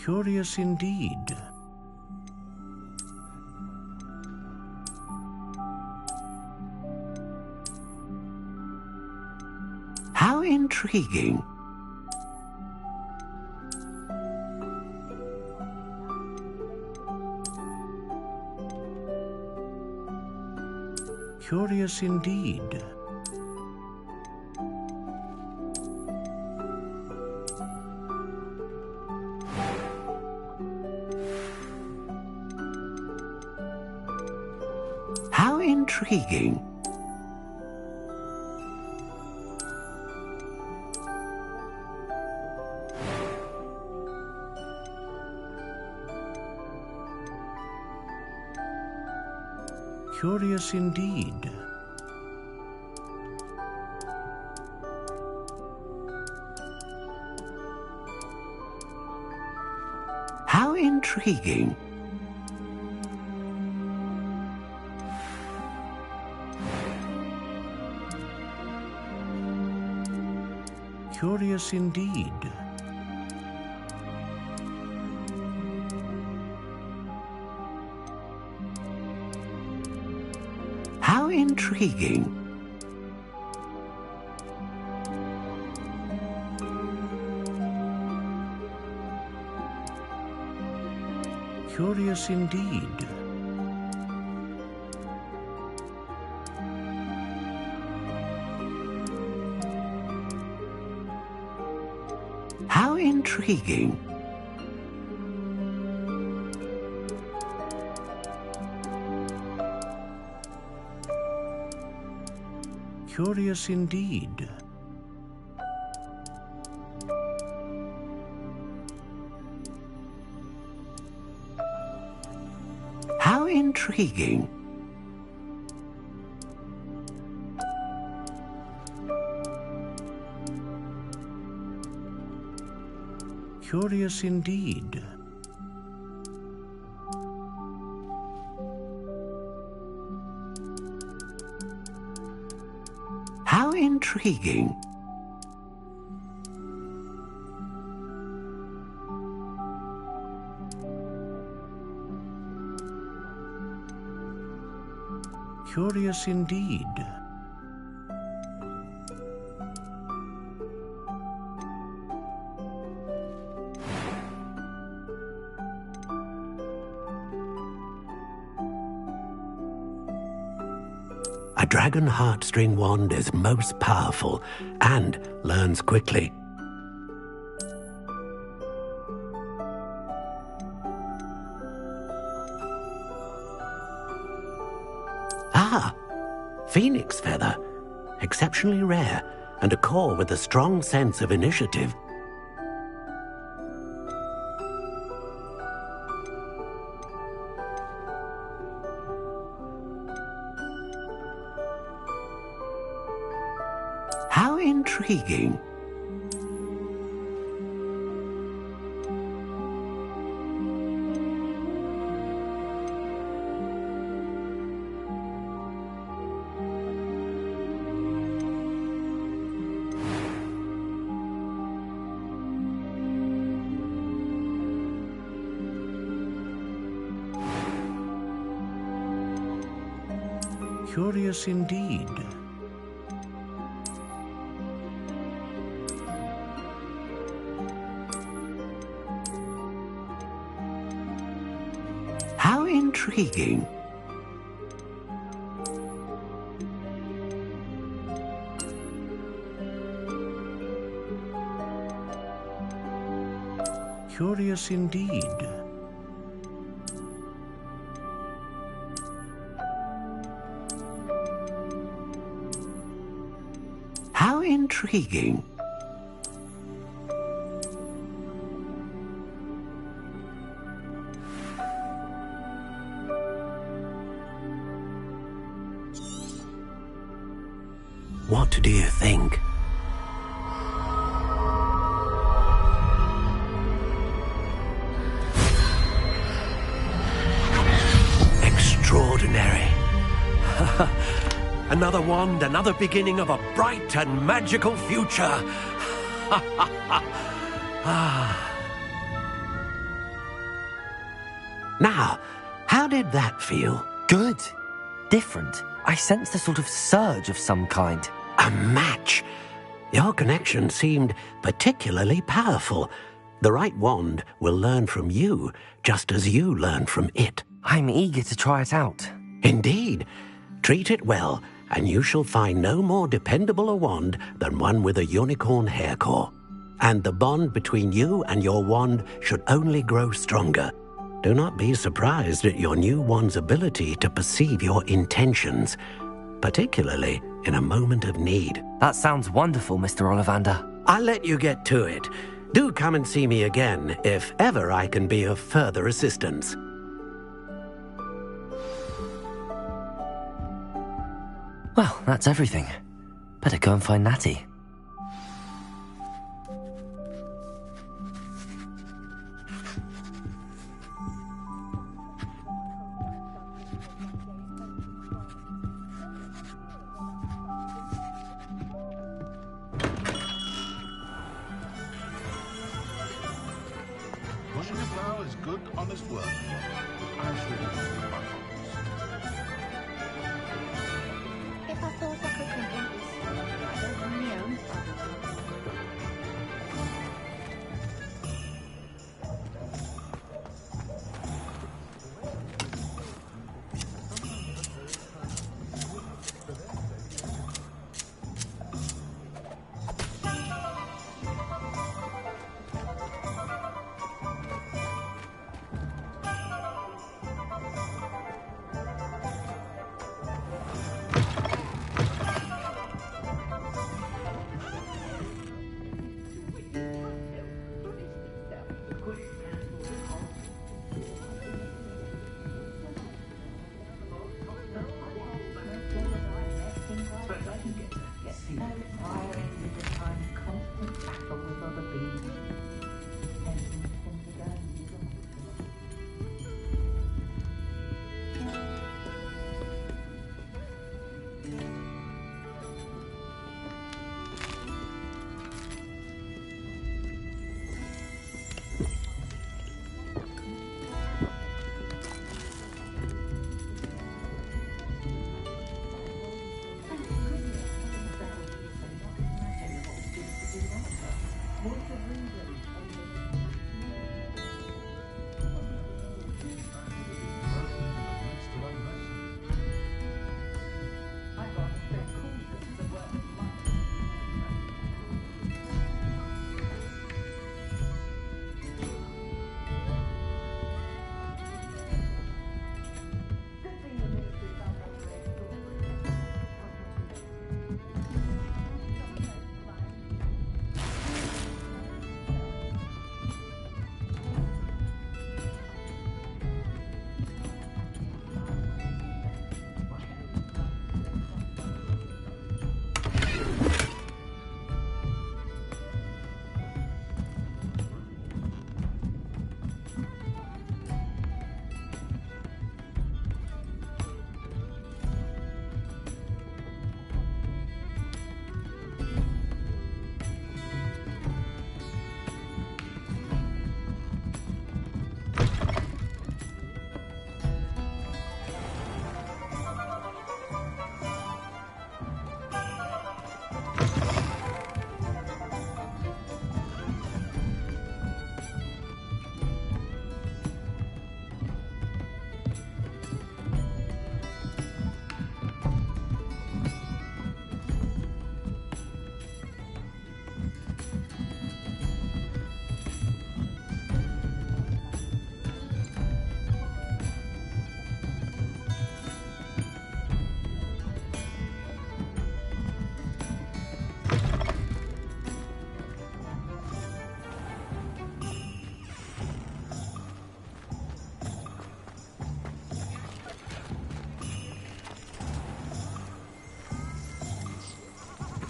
Curious indeed. How intriguing. Curious indeed. How intriguing. Curious indeed. How intriguing. Curious indeed. How intriguing. Curious indeed. How intriguing. Curious indeed. How intriguing. Curious indeed. How intriguing. Curious indeed. A dragon heartstring wand is most powerful and learns quickly. Ah, phoenix feather. Exceptionally rare, and a core with a strong sense of initiative. How intriguing. Curious indeed. intriguing. Curious indeed. How intriguing. What do you think? Extraordinary. Another wand, another beginning of a bright and magical future. Now, how did that feel? Good. Different. I sensed a sort of surge of some kind. A match. Your connection seemed particularly powerful. The right wand will learn from you, just as you learn from it. I'm eager to try it out. Indeed. Treat it well, and you shall find no more dependable a wand than one with a unicorn hair core. And the bond between you and your wand should only grow stronger. Do not be surprised at your new wand's ability to perceive your intentions, particularly in a moment of need. That sounds wonderful, Mr. Ollivander. I'll let you get to it. Do come and see me again if ever I can be of further assistance. Well, that's everything. Better go and find Natty. Pushing a plough is good, honest work. I shall do my best. If I thought I could convince, I don't on my own.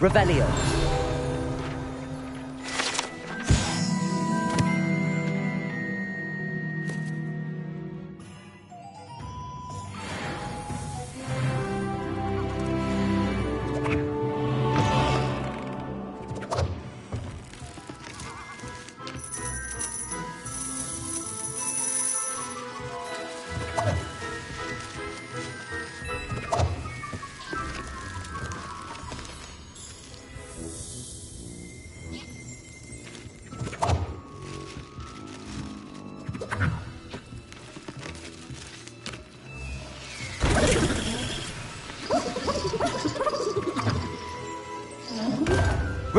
Revelio.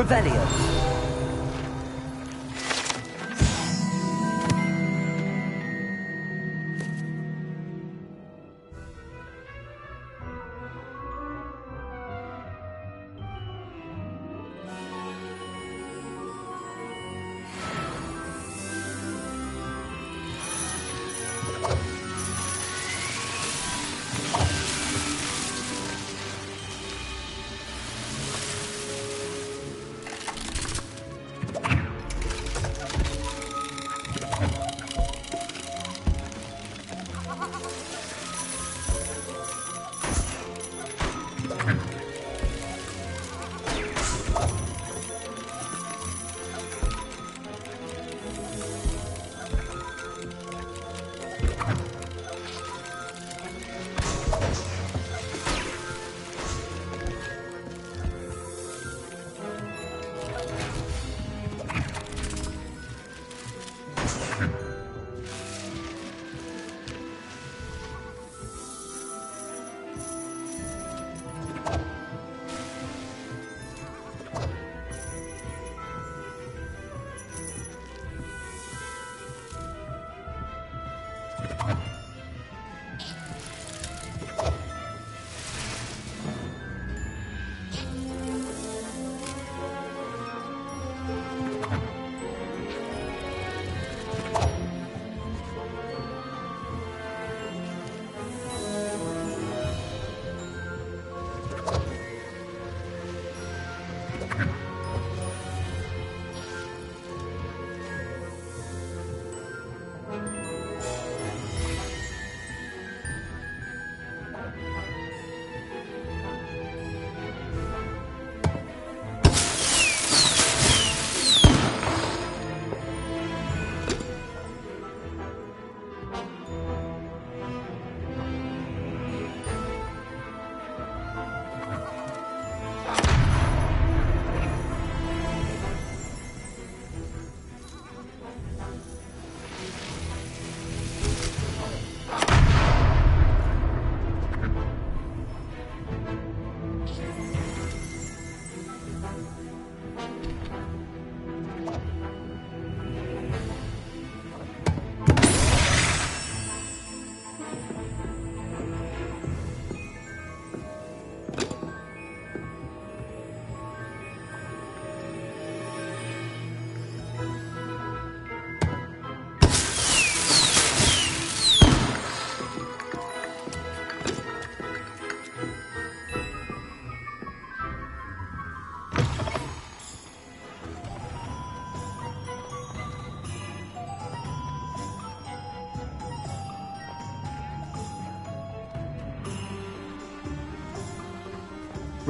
Revelio.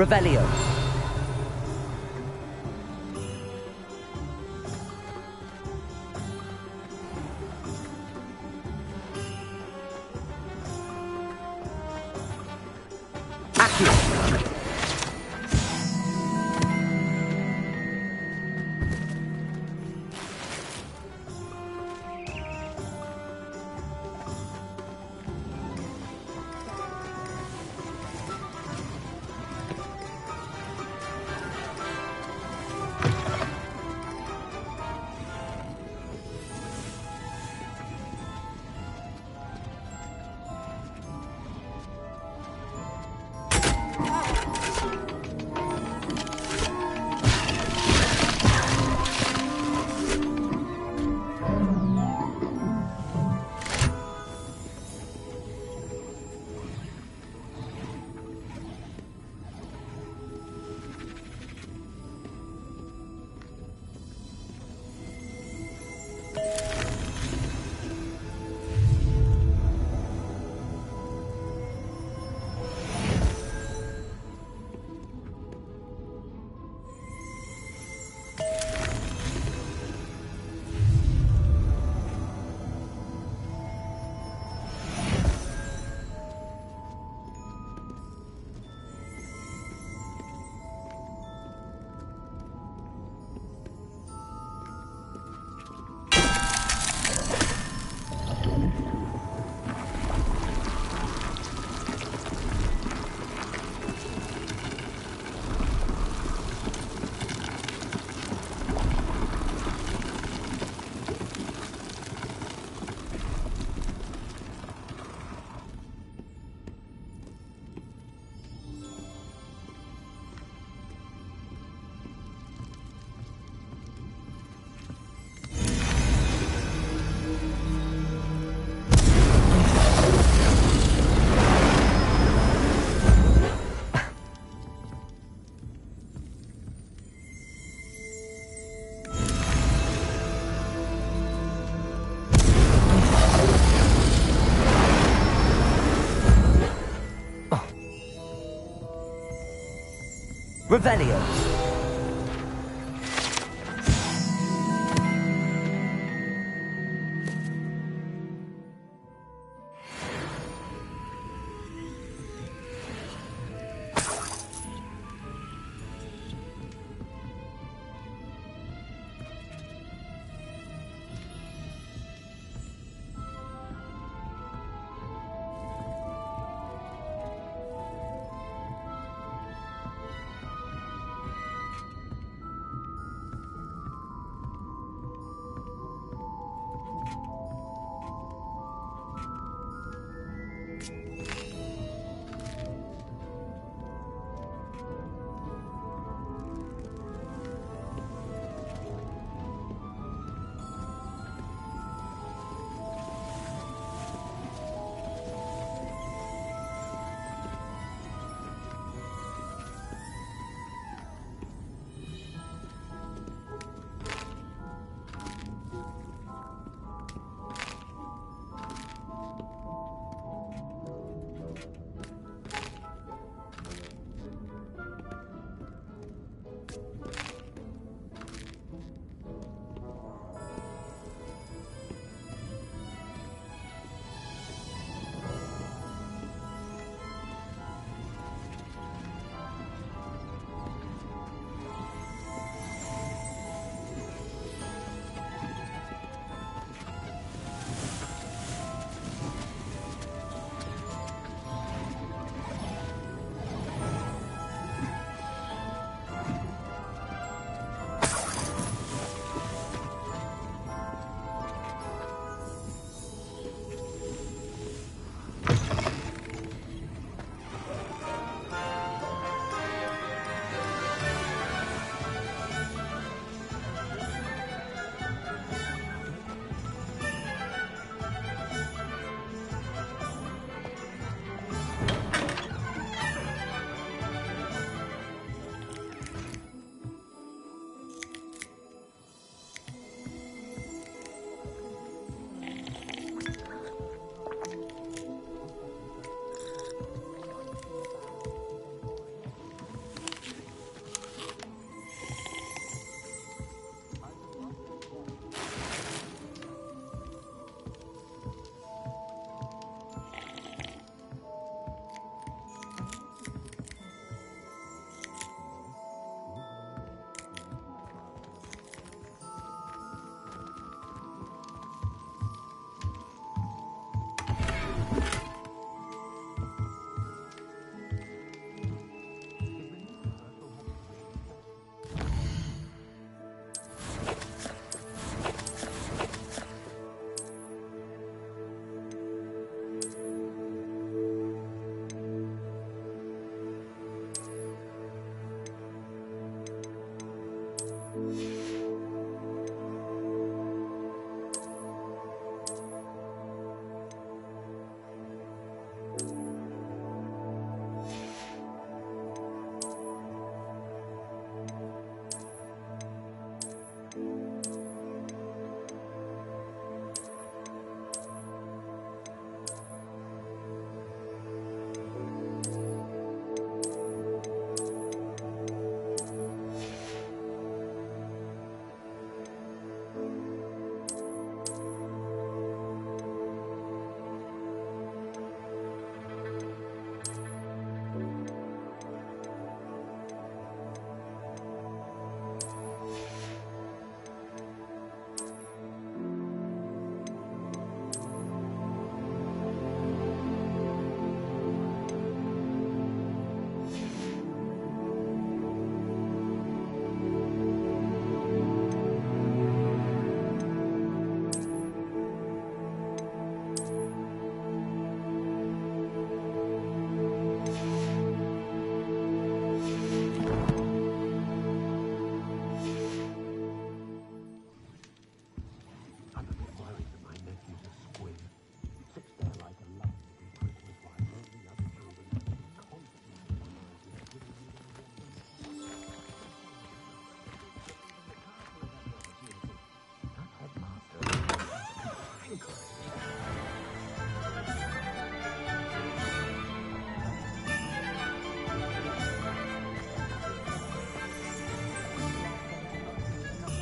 Revelio. Accio. Revelio.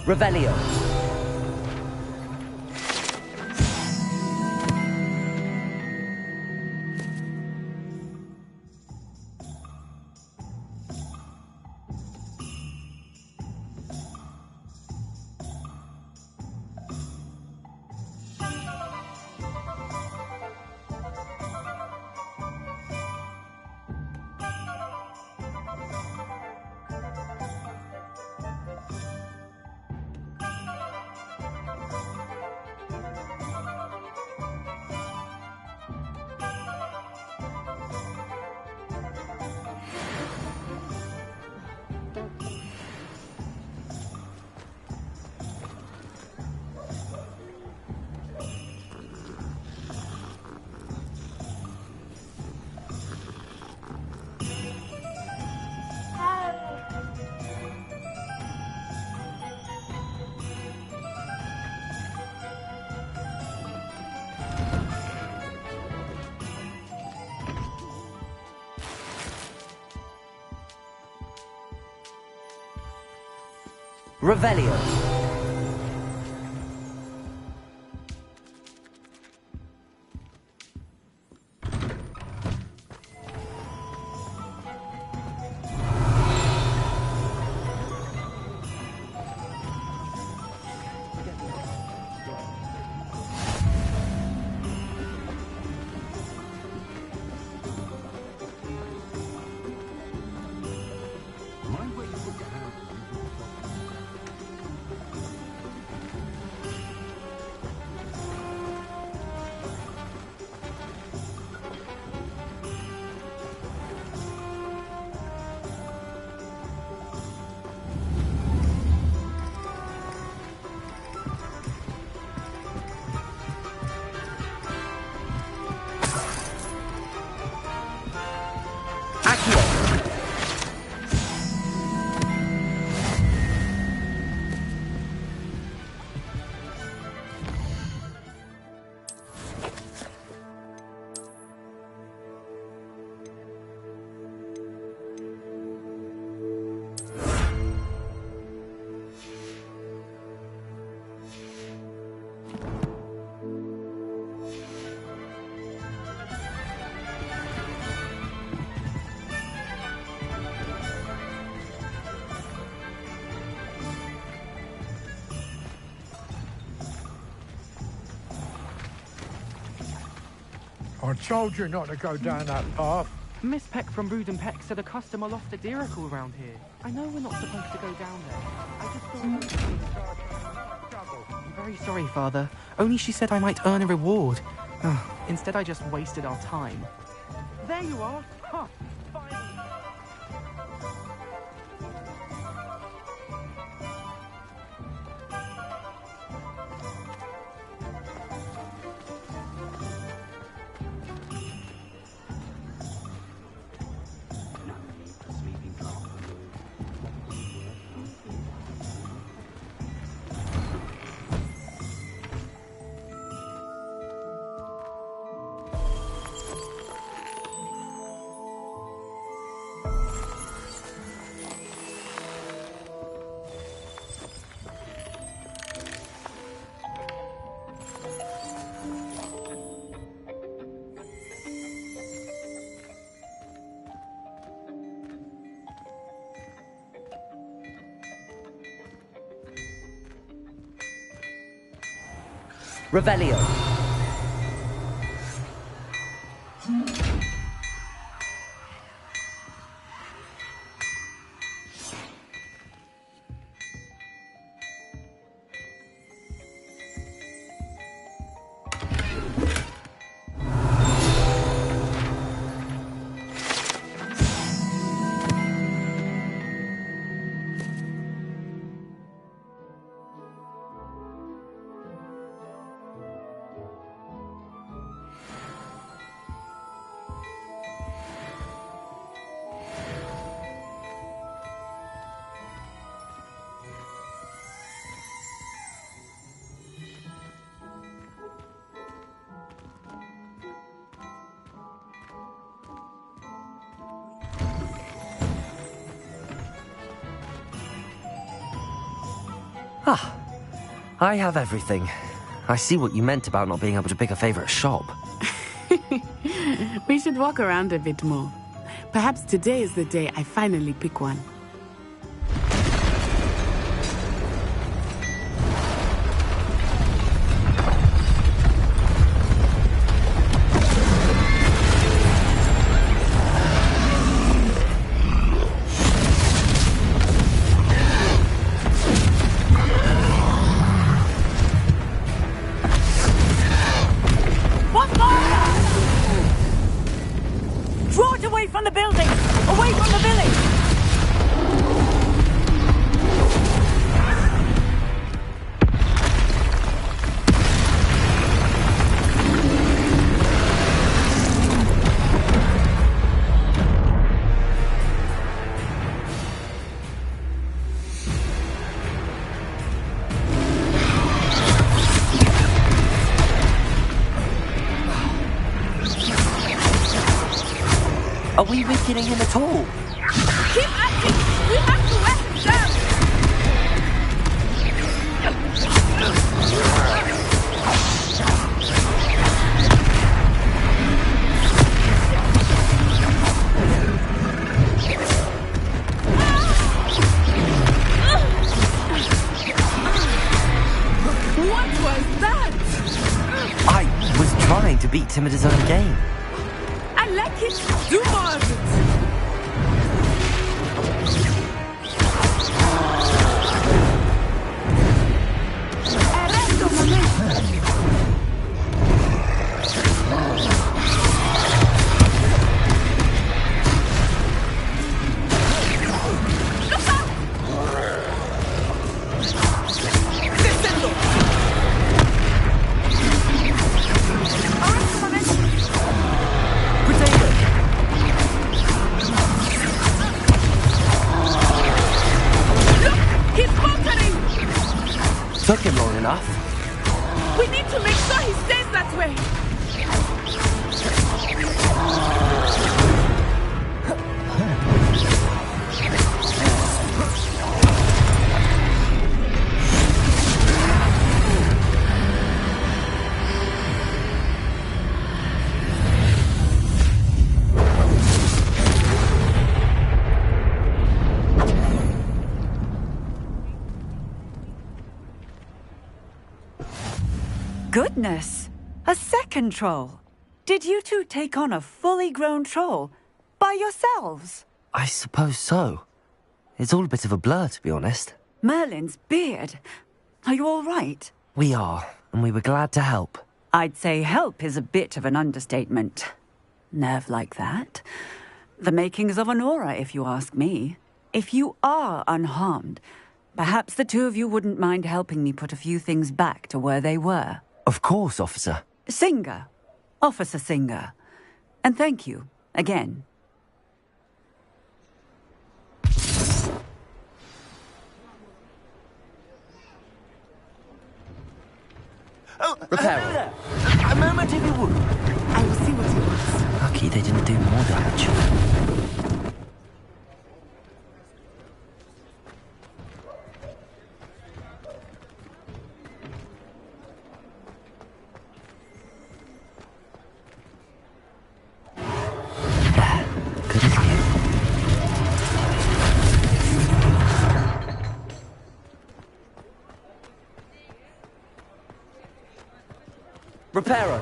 Revelio. Revelio. I told you not to go down that path. Miss Peck from Brood and Peck said a customer lost a deeracle around here. I know we're not supposed to go down there. I just thought... I'm very sorry, Father. Only she said I might earn a reward. Instead, I just wasted our time. There you are! Huh. Revelio. I have everything. I see what you meant about not being able to pick a favorite shop. We should walk around a bit more. Perhaps today is the day I finally pick one. Draw it away from the building! Away from the village! Are we weakening him at all? Keep acting! We have to wear him down! What was that? I was trying to beat him at his own game. I like it. Do more of it. Took him long enough. We need to make sure he stays that way. Goodness! A second troll! Did you two take on a fully grown troll? By yourselves? I suppose so. It's all a bit of a blur, to be honest. Merlin's beard. Are you all right? We are, and we were glad to help. I'd say help is a bit of an understatement. Nerve like that. The makings of an aura, if you ask me. If you are unharmed, perhaps the two of you wouldn't mind helping me put a few things back to where they were. Of course, officer. Singer. Officer Singer. And thank you, again. Oh, Repairer. A moment if you would. I will see what he wants. Lucky they didn't do more damage. Good as new. Repairer.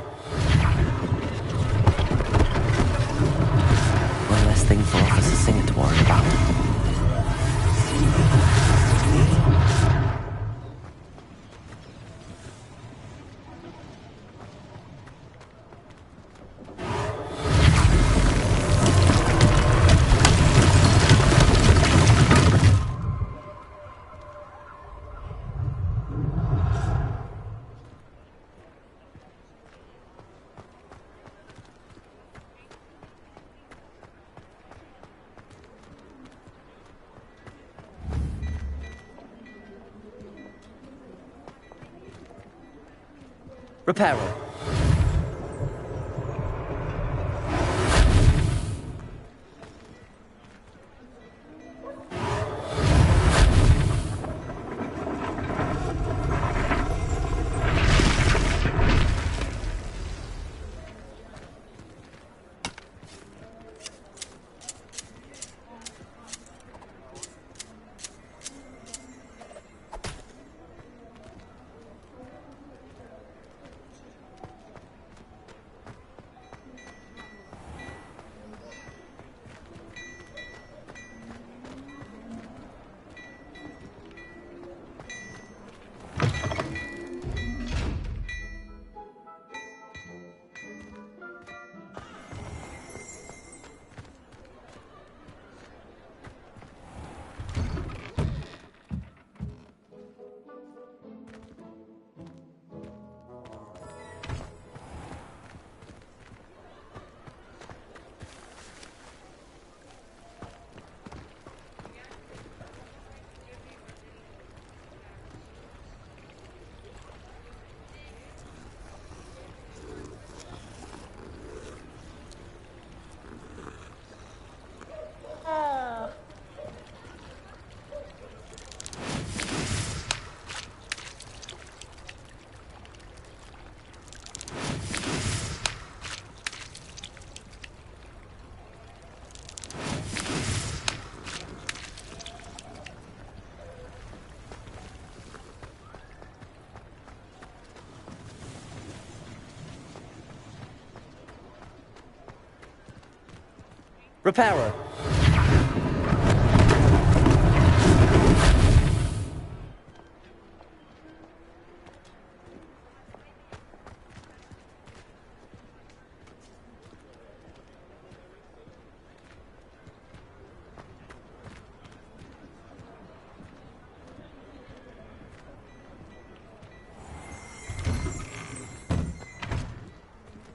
One less thing for Officer Singer to worry about. Repairer. Reparo.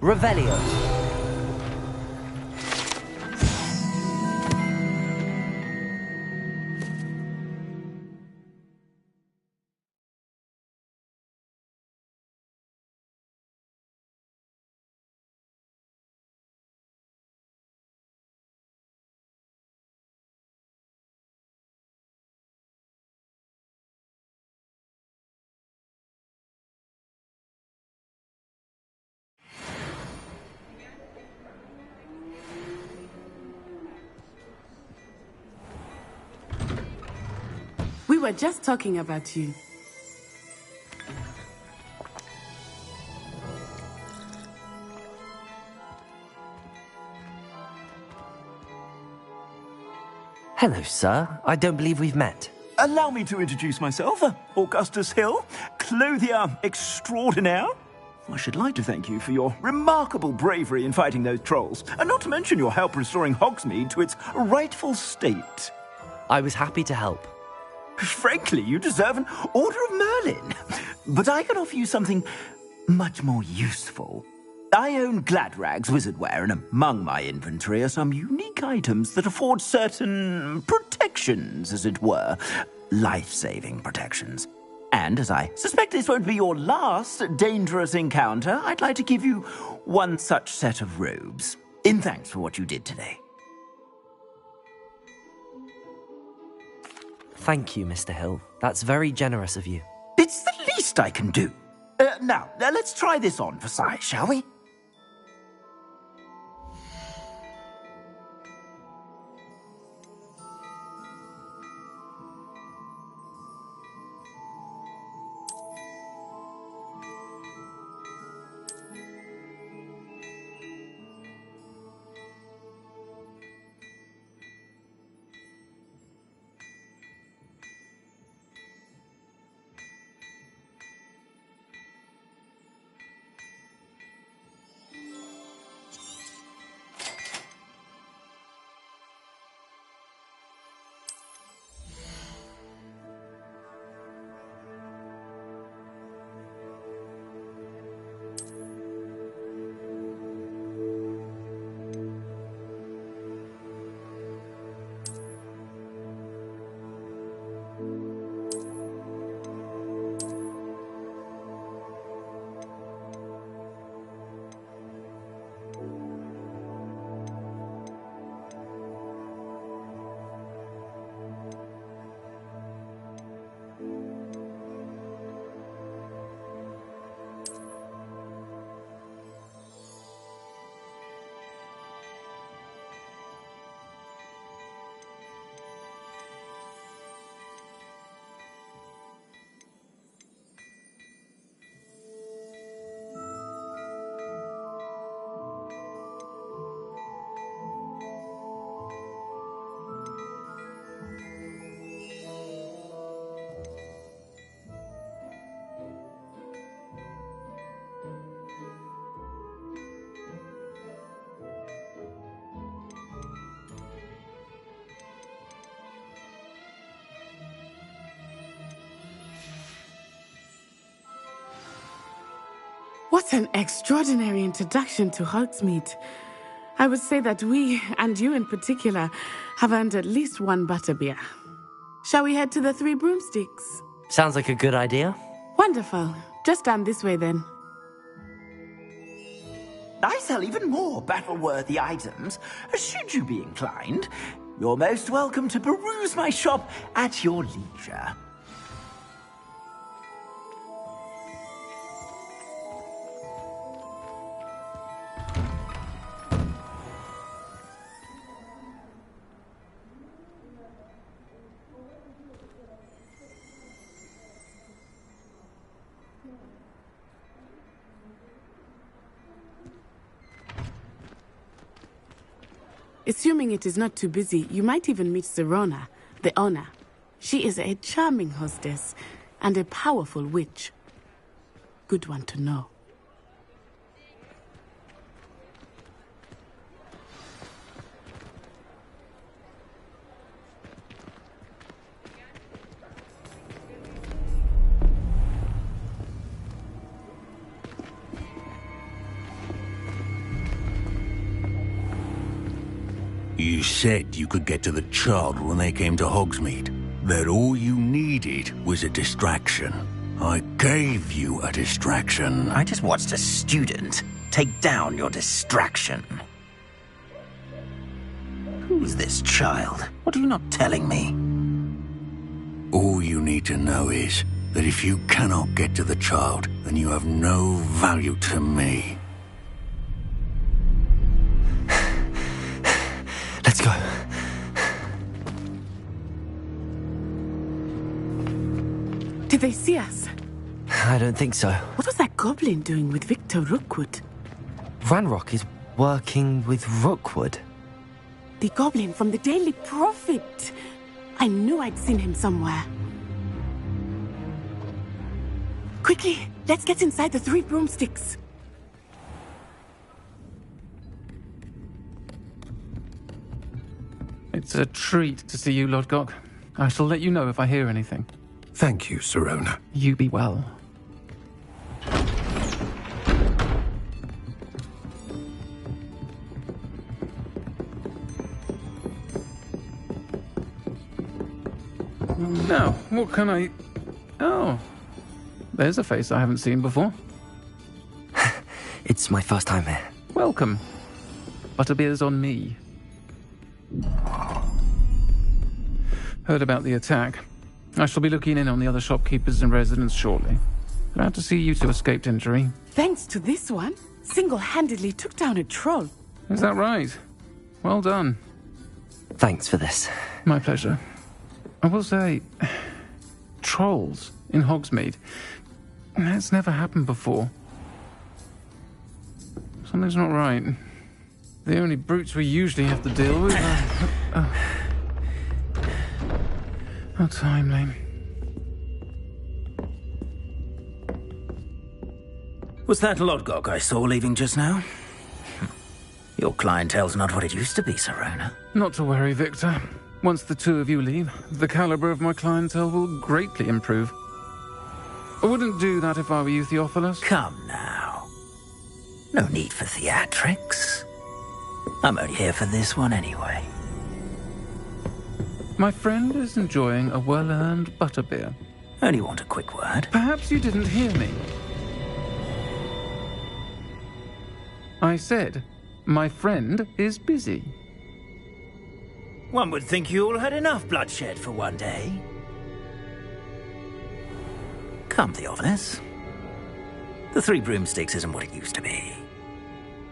Revelio. We were just talking about you. Hello, sir. I don't believe we've met. Allow me to introduce myself, Augustus Hill, clothier extraordinaire. I should like to thank you for your remarkable bravery in fighting those trolls, and not to mention your help restoring Hogsmeade to its rightful state. I was happy to help. Frankly, you deserve an Order of Merlin. But I can offer you something much more useful. I own Gladrag's wizardware, and among my inventory are some unique items that afford certain protections, as it were. Life-saving protections. And as I suspect this won't be your last dangerous encounter, I'd like to give you one such set of robes, in thanks for what you did today. Thank you, Mr. Hill. That's very generous of you. It's the least I can do. Now, let's try this on for size, shall we? What an extraordinary introduction to Hogsmeade. I would say that we, and you in particular, have earned at least one butterbeer. Shall we head to the Three Broomsticks? Sounds like a good idea. Wonderful. Just down this way then. I sell even more battle-worthy items. Should you be inclined, you're most welcome to peruse my shop at your leisure. Assuming it is not too busy, you might even meet Sirona, the owner. She is a charming hostess and a powerful witch. Good one to know. You said you could get to the child when they came to Hogsmeade. That all you needed was a distraction. I gave you a distraction. I just watched a student take down your distraction. Who's this child? What are you not telling me? All you need to know is that if you cannot get to the child, then you have no value to me. Let's go. Did they see us? I don't think so. What was that goblin doing with Victor Rookwood? Ranrock is working with Rookwood. The goblin from the Daily Prophet. I knew I'd seen him somewhere. Quickly, let's get inside the 3 broomsticks. It's a treat to see you, Lodgok. I shall let you know if I hear anything. Thank you, Sirona. You be well. Now, what can I... Oh, there's a face I haven't seen before. It's my first time here. Welcome. Butterbeer's on me. Heard about the attack. I shall be looking in on the other shopkeepers and residents shortly. Glad to see you two escaped injury. Thanks to this one, single-handedly took down a troll. Is that right? Well done. Thanks for this. My pleasure. I will say, trolls in Hogsmeade. That's never happened before. Something's not right. The only brutes we usually have to deal with are... How timely. Was that Lodgok I saw leaving just now? Your clientele's not what it used to be, Sirona. Not to worry, Victor. Once the two of you leave, the caliber of my clientele will greatly improve. I wouldn't do that if I were you, Theophilus. Come now. No need for theatrics. I'm only here for this one anyway. My friend is enjoying a well-earned butterbeer. Only want a quick word. Perhaps you didn't hear me. I said, my friend is busy. One would think you all had enough bloodshed for one day. Come, Theophilus. The 3 broomsticks isn't what it used to be.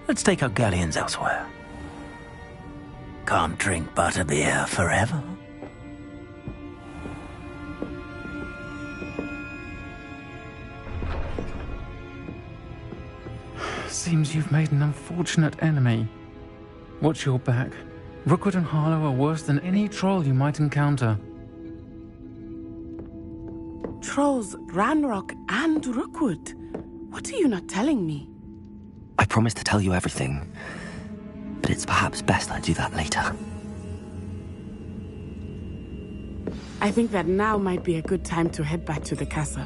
Let's take our galleons elsewhere. Can't drink butterbeer forever. Seems you've made an unfortunate enemy. Watch your back. Rookwood and Harlow are worse than any troll you might encounter. Trolls, Ranrock, and Rookwood. What are you not telling me? I promised to tell you everything, but it's perhaps best I do that later. I think that now might be a good time to head back to the castle.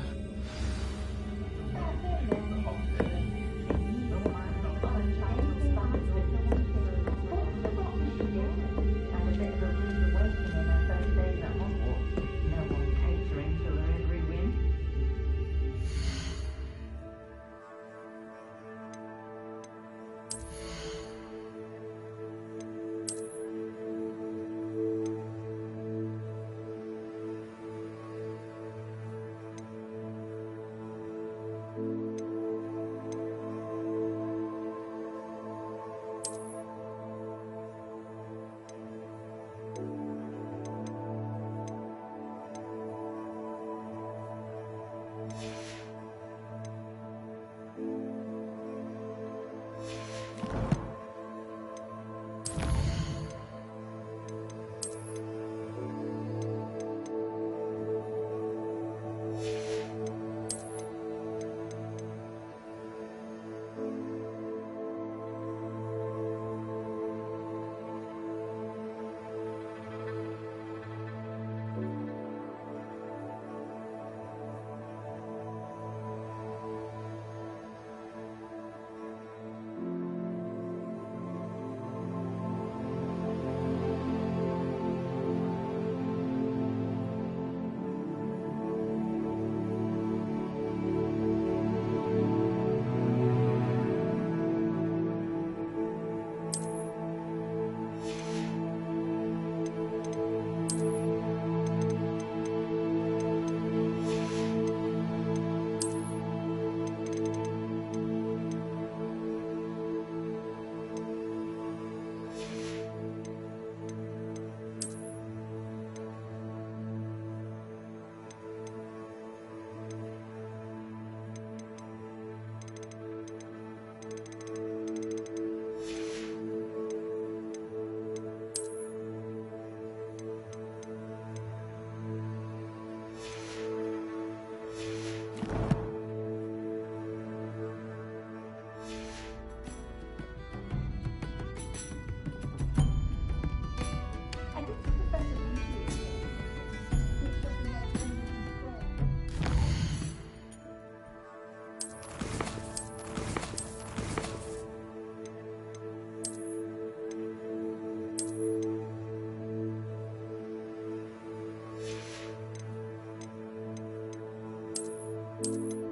you.